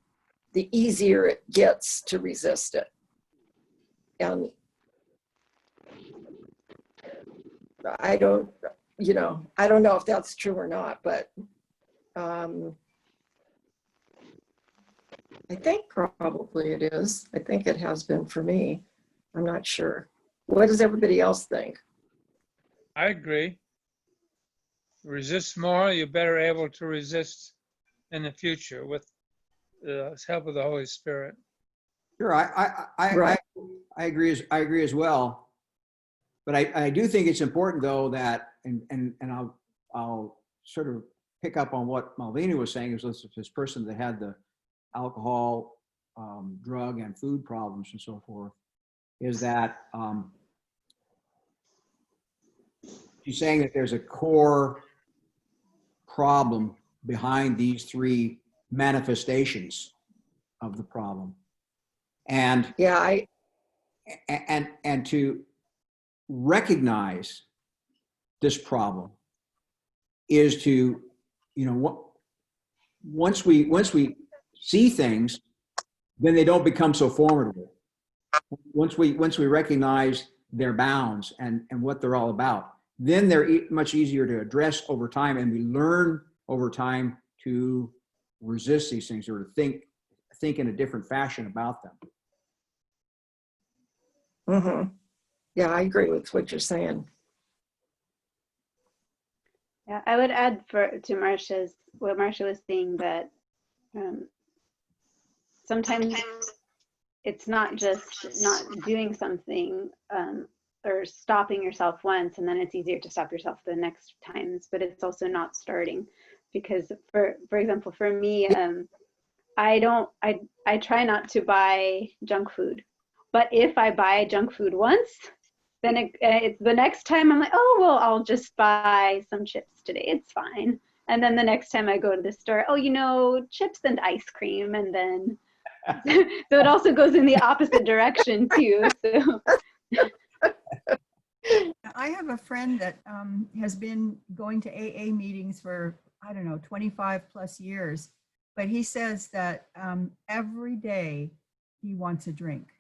the easier it gets to resist it. And I don't know if that's true or not, but I think probably it is. I think it has been for me. I'm not sure. What does everybody else think? I agree. Resist more, you're better able to resist in the future with the help of the Holy Spirit. Sure, Right. I agree as well. But I do think it's important though that, and I'll sort of pick up on what Malvina was saying, is this person that had the alcohol, drug and food problems and so forth, is that she's saying that there's a core problem behind these three manifestations of the problem. And Yeah, and to recognize this problem is to, you know, once we see things, then they don't become so formidable. Once we recognize their bounds and what they're all about, then they're much easier to address over time, and we learn over time to resist these things or to think in a different fashion about them. mm-hmm. Yeah, I agree with what you're saying. Yeah, I would add to what Marcia was saying, that sometimes it's not just not doing something or stopping yourself once and then it's easier to stop yourself the next times, but it's also not starting. Because for example, for me, I try not to buy junk food, but if I buy junk food once, then it's the next time I'm like, oh, well, I'll just buy some chips today. It's fine. And then the next time I go to the store, oh, you know, chips and ice cream. And then, so it also goes in the opposite direction too. So. I have a friend that has been going to AA meetings for, I don't know, 25 plus years, but he says that every day he wants a drink.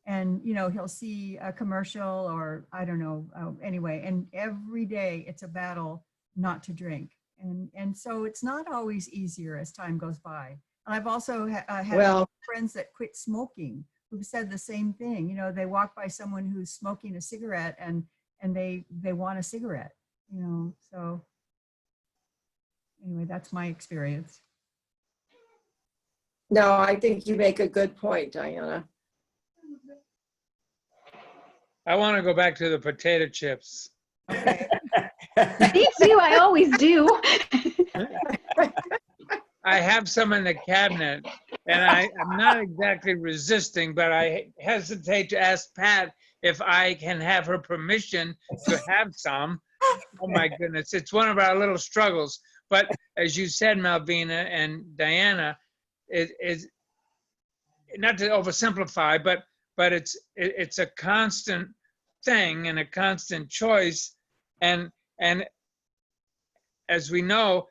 And, you know, he'll see a commercial or I don't know, anyway, and every day it's a battle not to drink. And so it's not always easier as time goes by. And I've also had friends that quit smoking who've said the same thing. You know, they walk by someone who's smoking a cigarette and they want a cigarette, you know, so anyway, that's my experience. No, I think you make a good point, Diana. I want to go back to the potato chips. Okay. Me too, I always do. I have some in the cabinet, and I'm not exactly resisting, but I hesitate to ask Pat if I can have her permission to have some. Oh my goodness, it's one of our little struggles. But as you said, Malvina and Diana, it is not to oversimplify, but it's a constant thing and a constant choice, and as we know,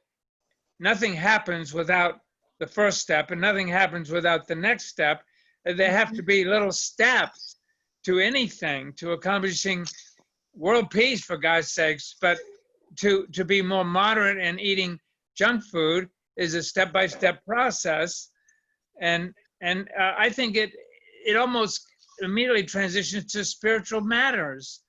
nothing happens without the first step, and nothing happens without the next step. There have to be little steps to anything, to accomplishing world peace, for God's sakes. But to be more moderate in eating junk food is a step-by-step process, and I think it almost immediately transitions to spiritual matters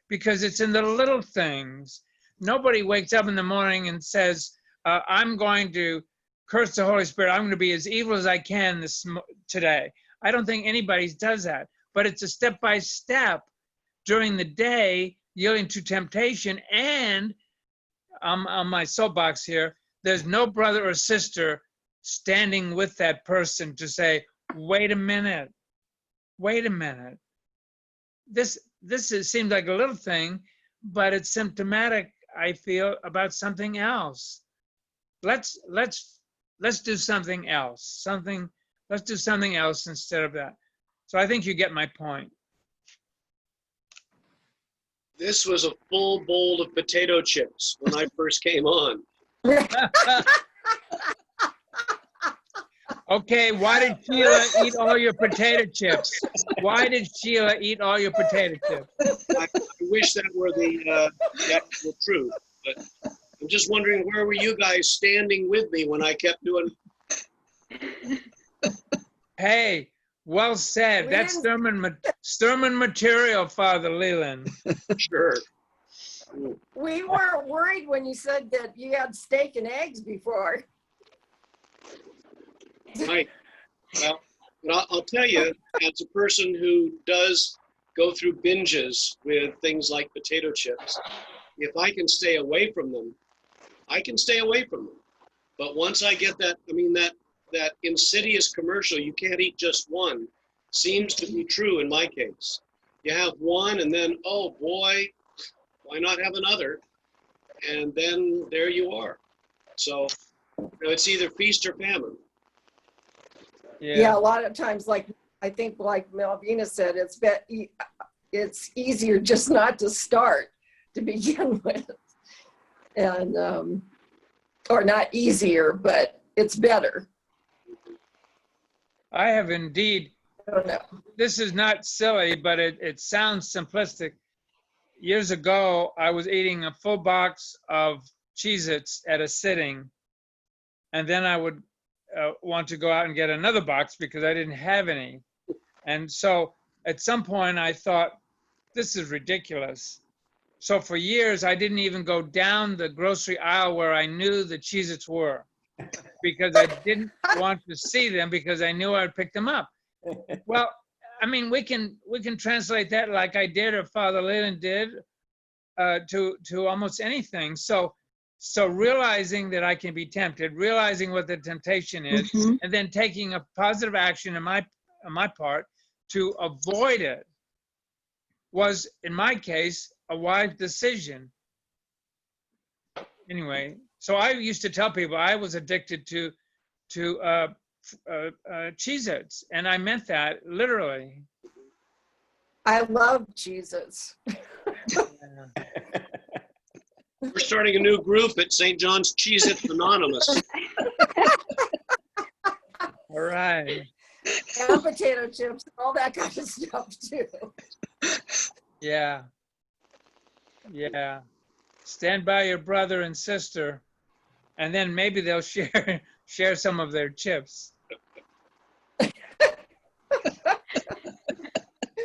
because it's in the little things. Nobody wakes up in the morning and says, I'm going to curse the Holy Spirit. I'm going to be as evil as I can today. I don't think anybody does that. But it's a step-by-step during the day, yielding to temptation. And on my soapbox here, there's no brother or sister standing with that person to say, wait a minute. Seems like a little thing, but it's symptomatic, I feel, about something else. Let's do something else. Let's do something else instead of that. So I think you get my point. This was a full bowl of potato chips when I first came on. Okay, why did Sheila eat all your potato chips? Why did Sheila eat all your potato chips? I wish that were the actual truth, but I'm just wondering, where were you guys standing with me when I kept doing? Hey, well said. We That's didn't- sermon material, Father Leland. Sure. We weren't worried when you said that you had steak and eggs before. Right. Well, but I'll tell you, as a person who does go through binges with things like potato chips, if I can stay away from them, I can stay away from them. But once I get that, I mean, that insidious commercial, you can't eat just one, seems to be true in my case. You have one and then, oh boy, why not have another? And then there you are. So, you know, it's either feast or famine. Yeah, a lot of times, like I think, like Malvina said, it's easier just not to start to begin with, and or not easier, but it's better. I have indeed. I don't know. This is not silly, but it sounds simplistic. Years ago, I was eating a full box of Cheez-Its at a sitting, and then I would want to go out and get another box because I didn't have any. And so at some point I thought, this is ridiculous. So for years, I didn't even go down the grocery aisle where I knew the Cheez-Its were, because I didn't want to see them because I knew I'd pick them up. Well, I mean, we can translate that like I did or Father Leland did to almost anything. So realizing that I can be tempted, realizing what the temptation is, and then taking a positive action on my part to avoid it was, in my case, a wise decision. Anyway, so I used to tell people I was addicted to Cheez-Its, and I meant that literally. I love Cheez-Its. We're starting a new group at St. John's Cheez-Its Anonymous. All right. And potato chips, all that kind of stuff too. Yeah. Yeah. Stand by your brother and sister, and then maybe they'll share some of their chips.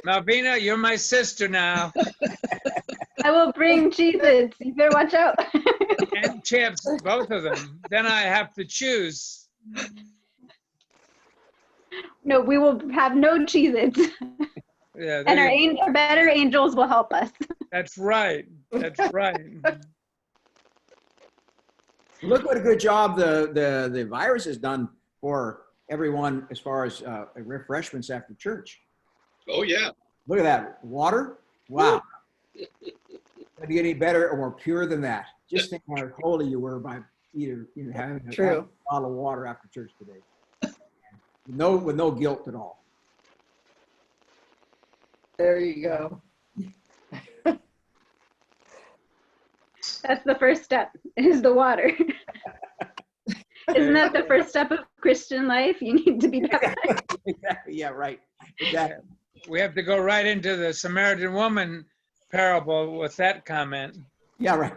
Malvina, you're my sister now. I will bring Cheez-Its. You better watch out. And chips, both of them. Then I have to choose. No, we will have no Cheez-Its. Yeah, And there you- our better angels will help us. That's right. That's right. Look what a good job the virus has done for everyone as far as refreshments after church. Oh, yeah. Look at that. Water? Wow. Can you get any better or more pure than that? Just think how holy you were by either having a bottle of water after church today. With no guilt at all. There you go. That's the first step, is the water. Isn't that the first step of Christian life? You need to be baptized. Exactly. Yeah, right. Exactly. We have to go right into the Samaritan woman parable with that comment. Yeah, right.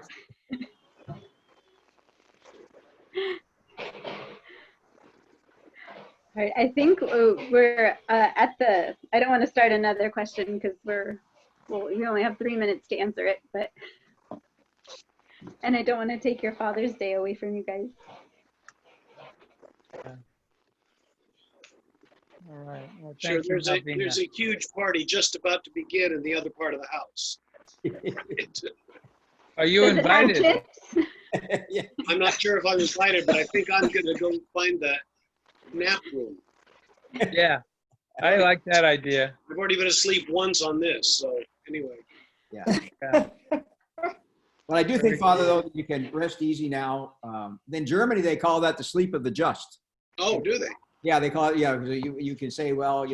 All right, I think we're at the, I don't want to start another question because we only have 3 minutes to answer it, but, and I don't want to take your Father's Day away from you guys. All right. Well, Sure, thank you, there's a Melvina. there's a huge party just about to begin in the other part of the house. Are you Does it have invited? chips? Yeah. I'm not sure if I'm invited, but I think I'm gonna go find the nap room. Yeah, I like that idea. I've already been asleep once on this, so anyway. Yeah. Yeah. But I do think, Father, though, that you can rest easy now. In Germany, they call that the sleep of the just. Oh, do they? Yeah, they call it, yeah, you can say, well,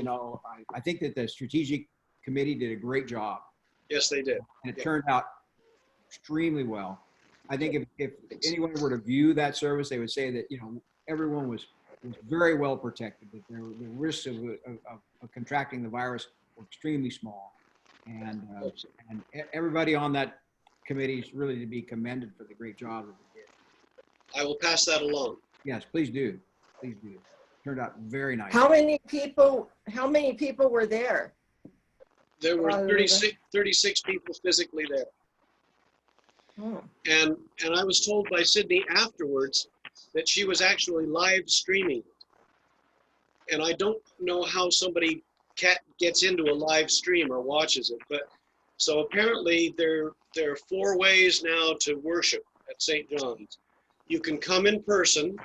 I think that the strategic committee did a great job, Yes, they did. and it Yeah. turned out extremely well. I think if anyone were to view that service, they would say that, everyone was very well protected, that the risks of contracting the virus were extremely small. And everybody on that committee is really to be commended for the great job that they did. I will pass that along. Yes, please do. Please do. Turned out very nice. How many people were there? There were Wow, 36 people physically there. Hmm. And I was told by Sydney afterwards that she was actually live streaming it. And I don't know how somebody gets into a live stream or watches it, but so apparently there are 4 ways now to worship at St. John's. You can come in person,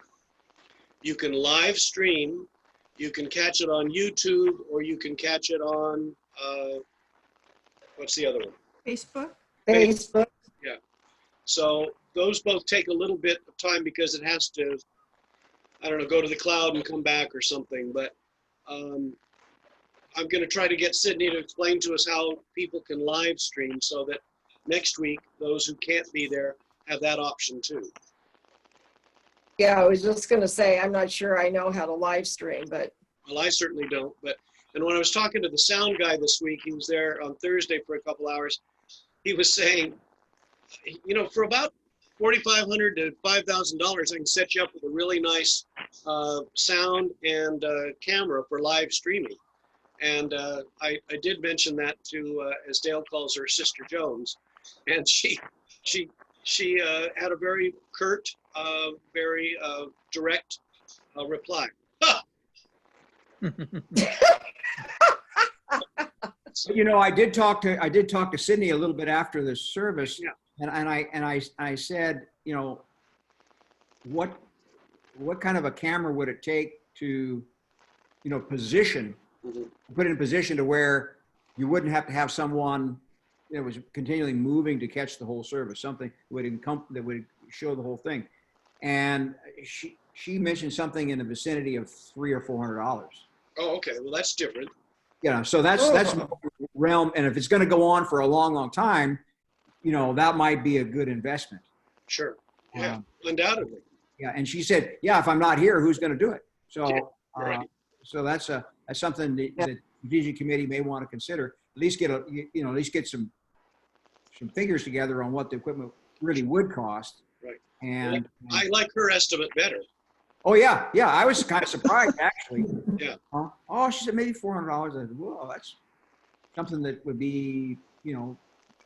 you can live stream, you can catch it on YouTube, or you can catch it on, what's the other one? Facebook? Facebook. So those both take a little bit of time because it has to, I don't know, go to the cloud and come back or something. But I'm going to try to get Sydney to explain to us how people can live stream so that next week, those who can't be there have that option too. Yeah, I was just gonna say, I'm not sure I know how to live stream, but Well, I certainly don't. And when I was talking to the sound guy this week, he was there on Thursday for a couple hours. He was saying, for about $4,500 to $5,000, I can set you up with a really nice sound and camera for live streaming. And I did mention that to, as Dale calls her, Sister Jones, and she had a very curt, very direct reply. Ha! I did talk to Sydney a little bit after the service. Yeah. And I said, what kind of a camera would it take to, position, put it in position to where you wouldn't have to have someone that was continually moving to catch the whole service, something that would show the whole thing. And she mentioned something in the vicinity of $300 or $400. Oh, okay. Well, that's different. So that's realm. And if it's going to go on for a long, long time, that might be a good investment. Sure. Yeah, undoubtedly. Yeah. And she said, yeah, if I'm not here, who's going to do it? So, Yeah, right. So that's something that the strategic committee may want to consider. At least get some figures together on what the equipment really would cost. Right. And I like her estimate better. oh yeah, I was kind of surprised actually. Yeah. Oh, she said maybe $400. I said, whoa, that's something that would be,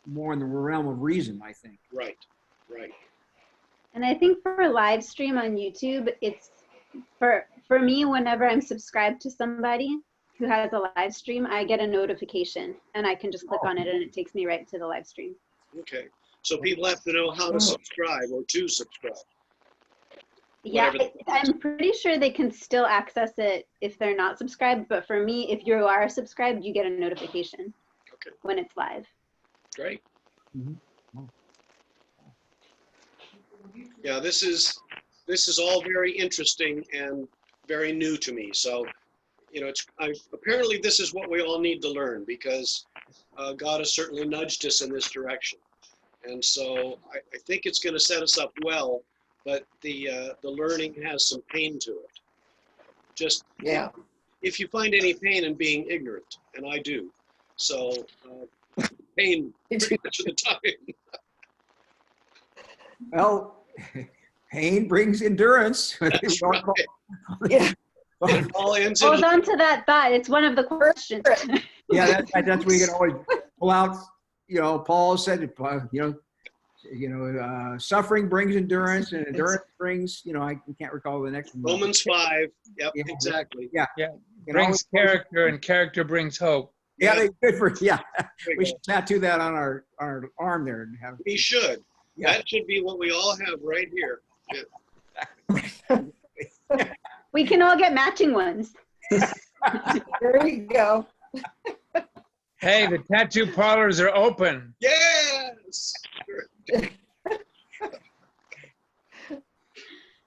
more in the realm of reason, I think. Right. And I think for live stream on YouTube, it's for me, whenever I'm subscribed to somebody who has a live stream, I get a notification and I can just click on it and it takes me right to the live stream. Okay. So people have to know how to subscribe or to subscribe. Yeah, Whatever the- I'm pretty sure they can still access it if they're not subscribed. But for me, if you are subscribed, you get a notification Okay. when it's live. Great. Mhm. Yeah, this is all very interesting and very new to me. So, apparently this is what we all need to learn because God has certainly nudged us in this direction. And so I think it's going to set us up well, but the learning has some pain to it. Just if you find any pain in being ignorant, and I do. So pain pretty much of the time. Well, pain brings endurance. That's right. yeah. It all ends in Hold on to that thought. It's one of the questions. Yeah, that's where you can always pull out. Paul said, suffering brings endurance, and endurance brings. I can't recall the next one. Romans 5. Yep, Yeah. exactly. Yeah. brings character and character brings hope. Yeah, they're good for, yeah. There you We go. should tattoo that on our arm there and have. We should. Yeah. That should be what we all have right here. We can all get matching ones. There you go. Hey, the tattoo parlors are open. Yes!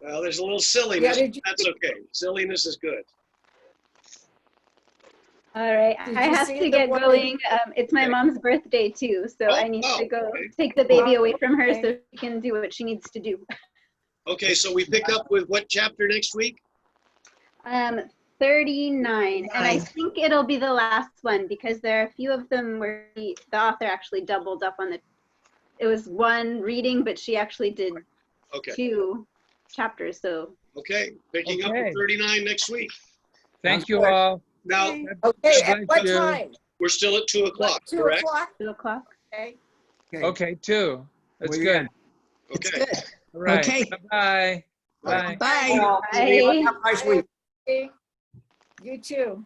Well, there's a little silliness, Yeah, but that's okay. Silliness is good. All right, Did I you have see to the get one- going. It's my Okay. mom's birthday too, so I need to go okay. take the baby away from her Okay. so she can do what she needs to do. Okay, so we pick up with what chapter next week? 39, and I Nine. think it'll be the last one because there are a few of them where the author actually doubled up on it was one reading, but she actually did Okay, 2 chapters, so okay, picking up Okay. with 39 next week. Thank you good. all. Now, Okay. Okay, God at what bless you. time? we're still at 2 o'clock, 2 correct? o'clock? 2 o'clock. Okay. Okay, 2. That's Well, good. It's Okay. good. All right. Okay. Bye-bye. Bye. Bye. Have a nice week. Okay. You too.